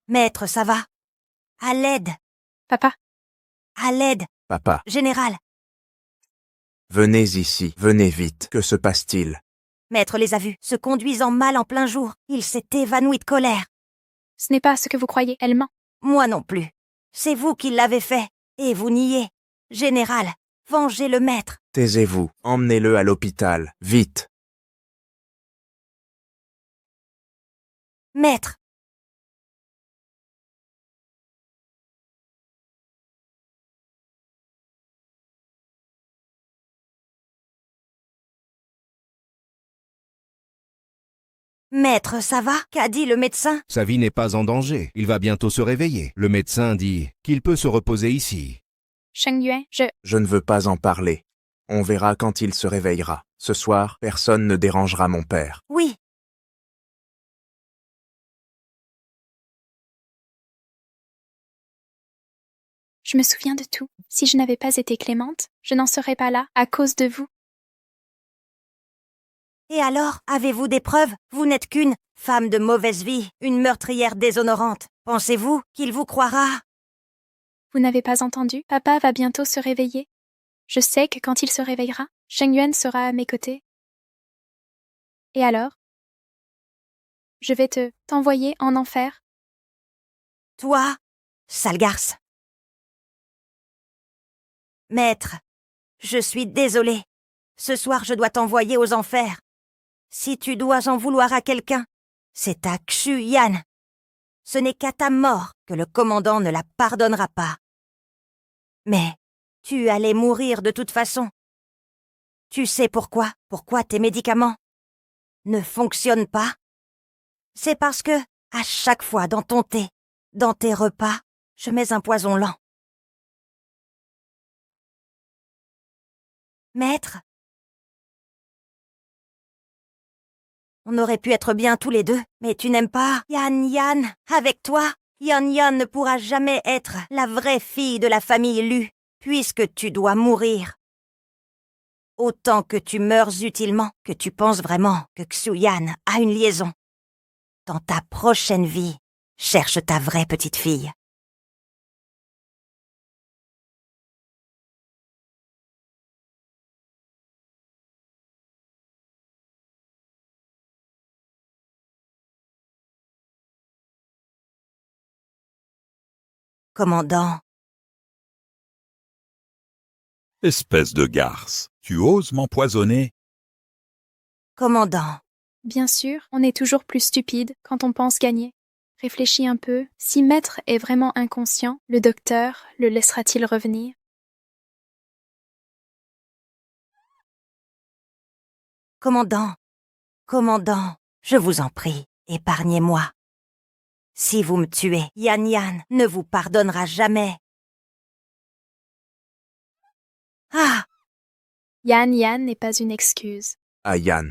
Maître, ça va? À l'aide. Papa. À l'aide. Papa, Général. venez ici, venez vite. Que se passe-t-il? Maître les a vus, se conduisant mal en plein jour. Il s'est évanoui de colère. Ce n'est pas ce que vous croyez, elle ment. Moi non plus. C'est vous qui l'avez fait. Et vous niez. Général, vengez le maître. Taisez-vous, emmenez-le à l'hôpital, vite. Maître. Maître, ça va? Qu'a dit le médecin? Sa vie n'est pas en danger. Il va bientôt se réveiller. Le médecin dit qu'il peut se reposer ici. Sheng Yuan, Je ne veux pas en parler. On verra quand il se réveillera. Ce soir, personne ne dérangera mon père. Oui. Je me souviens de tout. Si je n'avais pas été clémente, je n'en serais pas là, à cause de vous. Et alors, avez-vous des preuves? Vous n'êtes qu'une femme de mauvaise vie, une meurtrière déshonorante. Pensez-vous qu'il vous croira? Vous n'avez pas entendu? Papa va bientôt se réveiller. Je sais que quand il se réveillera, Sheng Yuan sera à mes côtés. Et alors? Je vais t'envoyer en enfer. Toi, sale garce. Maître, je suis désolé. Ce soir, je dois t'envoyer aux enfers. Si tu dois en vouloir à quelqu'un, c'est à Xu Yan. Ce n'est qu'à ta mort que le commandant ne la pardonnera pas. Mais tu allais mourir de toute façon. Tu sais pourquoi? Pourquoi tes médicaments ne fonctionnent pas? C'est parce que, à chaque fois dans ton thé, dans tes repas, je mets un poison lent. Maître? On aurait pu être bien tous les deux, mais tu n'aimes pas Yan. Avec toi, Yan ne pourra jamais être la vraie fille de la famille Lu, puisque tu dois mourir. Autant que tu meurs utilement, que tu penses vraiment que Xu Yan a une liaison. Dans ta prochaine vie, cherche ta vraie petite fille. Commandant, Espèce de garce, tu oses m'empoisonner? commandant, Bien sûr, on est toujours plus stupide quand on pense gagner. Réfléchis un peu. Si Maître est vraiment inconscient, le docteur le laissera-t-il revenir? commandant, commandant, je vous en prie, épargnez-moi. Si vous me tuez, Yan Yan ne vous pardonnera jamais. Ah! Yan Yan n'est pas une excuse. À Yan.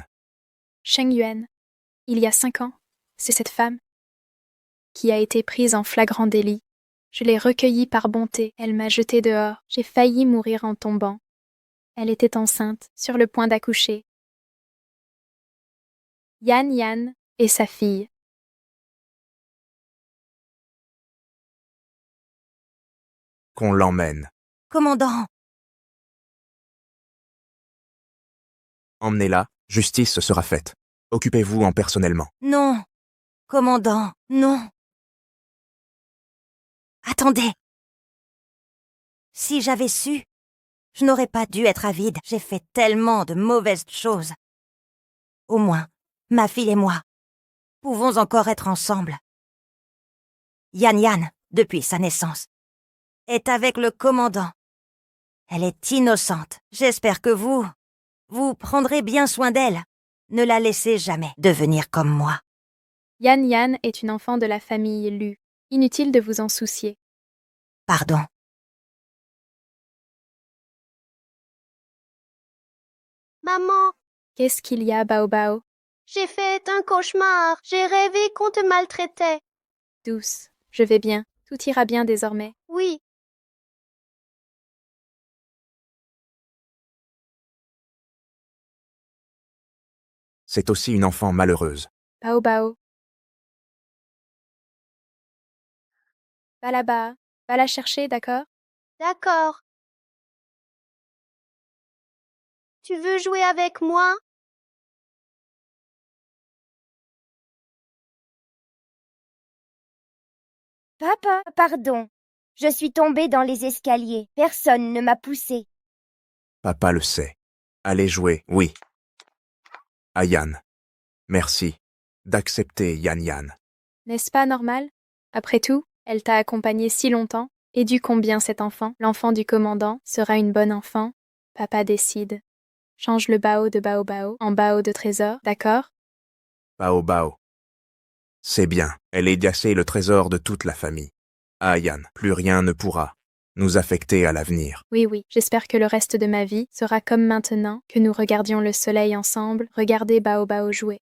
Sheng Yuan, il y a 5 ans, c'est cette femme qui a été prise en flagrant délit. Je l'ai recueillie par bonté, elle m'a jetée dehors. J'ai failli mourir en tombant. Elle était enceinte, sur le point d'accoucher. Yan Yan et sa fille. Qu'on l'emmène. Commandant, Emmenez-la, justice sera faite. Occupez-vous-en personnellement. non. Commandant, non. Attendez. Si j'avais su, je n'aurais pas dû être avide. J'ai fait tellement de mauvaises choses. Au moins, ma fille et moi pouvons encore être ensemble. Yan Yan, depuis sa naissance, est avec le commandant. Elle est innocente. J'espère que vous prendrez bien soin d'elle. Ne la laissez jamais devenir comme moi. Yan Yan est une enfant de la famille Lu. Inutile de vous en soucier. Pardon. Maman, Qu'est-ce qu'il y a, Bao Bao? j'ai fait un cauchemar. J'ai rêvé qu'on te maltraitait. Douce, je vais bien. Tout ira bien désormais. Oui. C'est aussi une enfant malheureuse. Bao Bao. Va là-bas. Va la chercher, d'accord? D'accord. Tu veux jouer avec moi? Papa, pardon. Je suis tombée dans les escaliers. Personne ne m'a poussée. Papa le sait. Allez jouer, oui. À Yan. Merci d'accepter Yan Yan. N'est-ce pas normal? Après tout, elle t'a accompagné si longtemps. Éduquons bien cet enfant. L'enfant du commandant sera une bonne enfant. Papa décide. Change le Bao de Bao Bao en Bao de trésor, d'accord? Bao Bao. C'est bien, elle est Diacé le trésor de toute la famille. Ah Yan, plus rien ne pourra nous affecter à l'avenir. Oui, oui, j'espère que le reste de ma vie sera comme maintenant, que nous regardions le soleil ensemble, regarder Bao Bao jouer.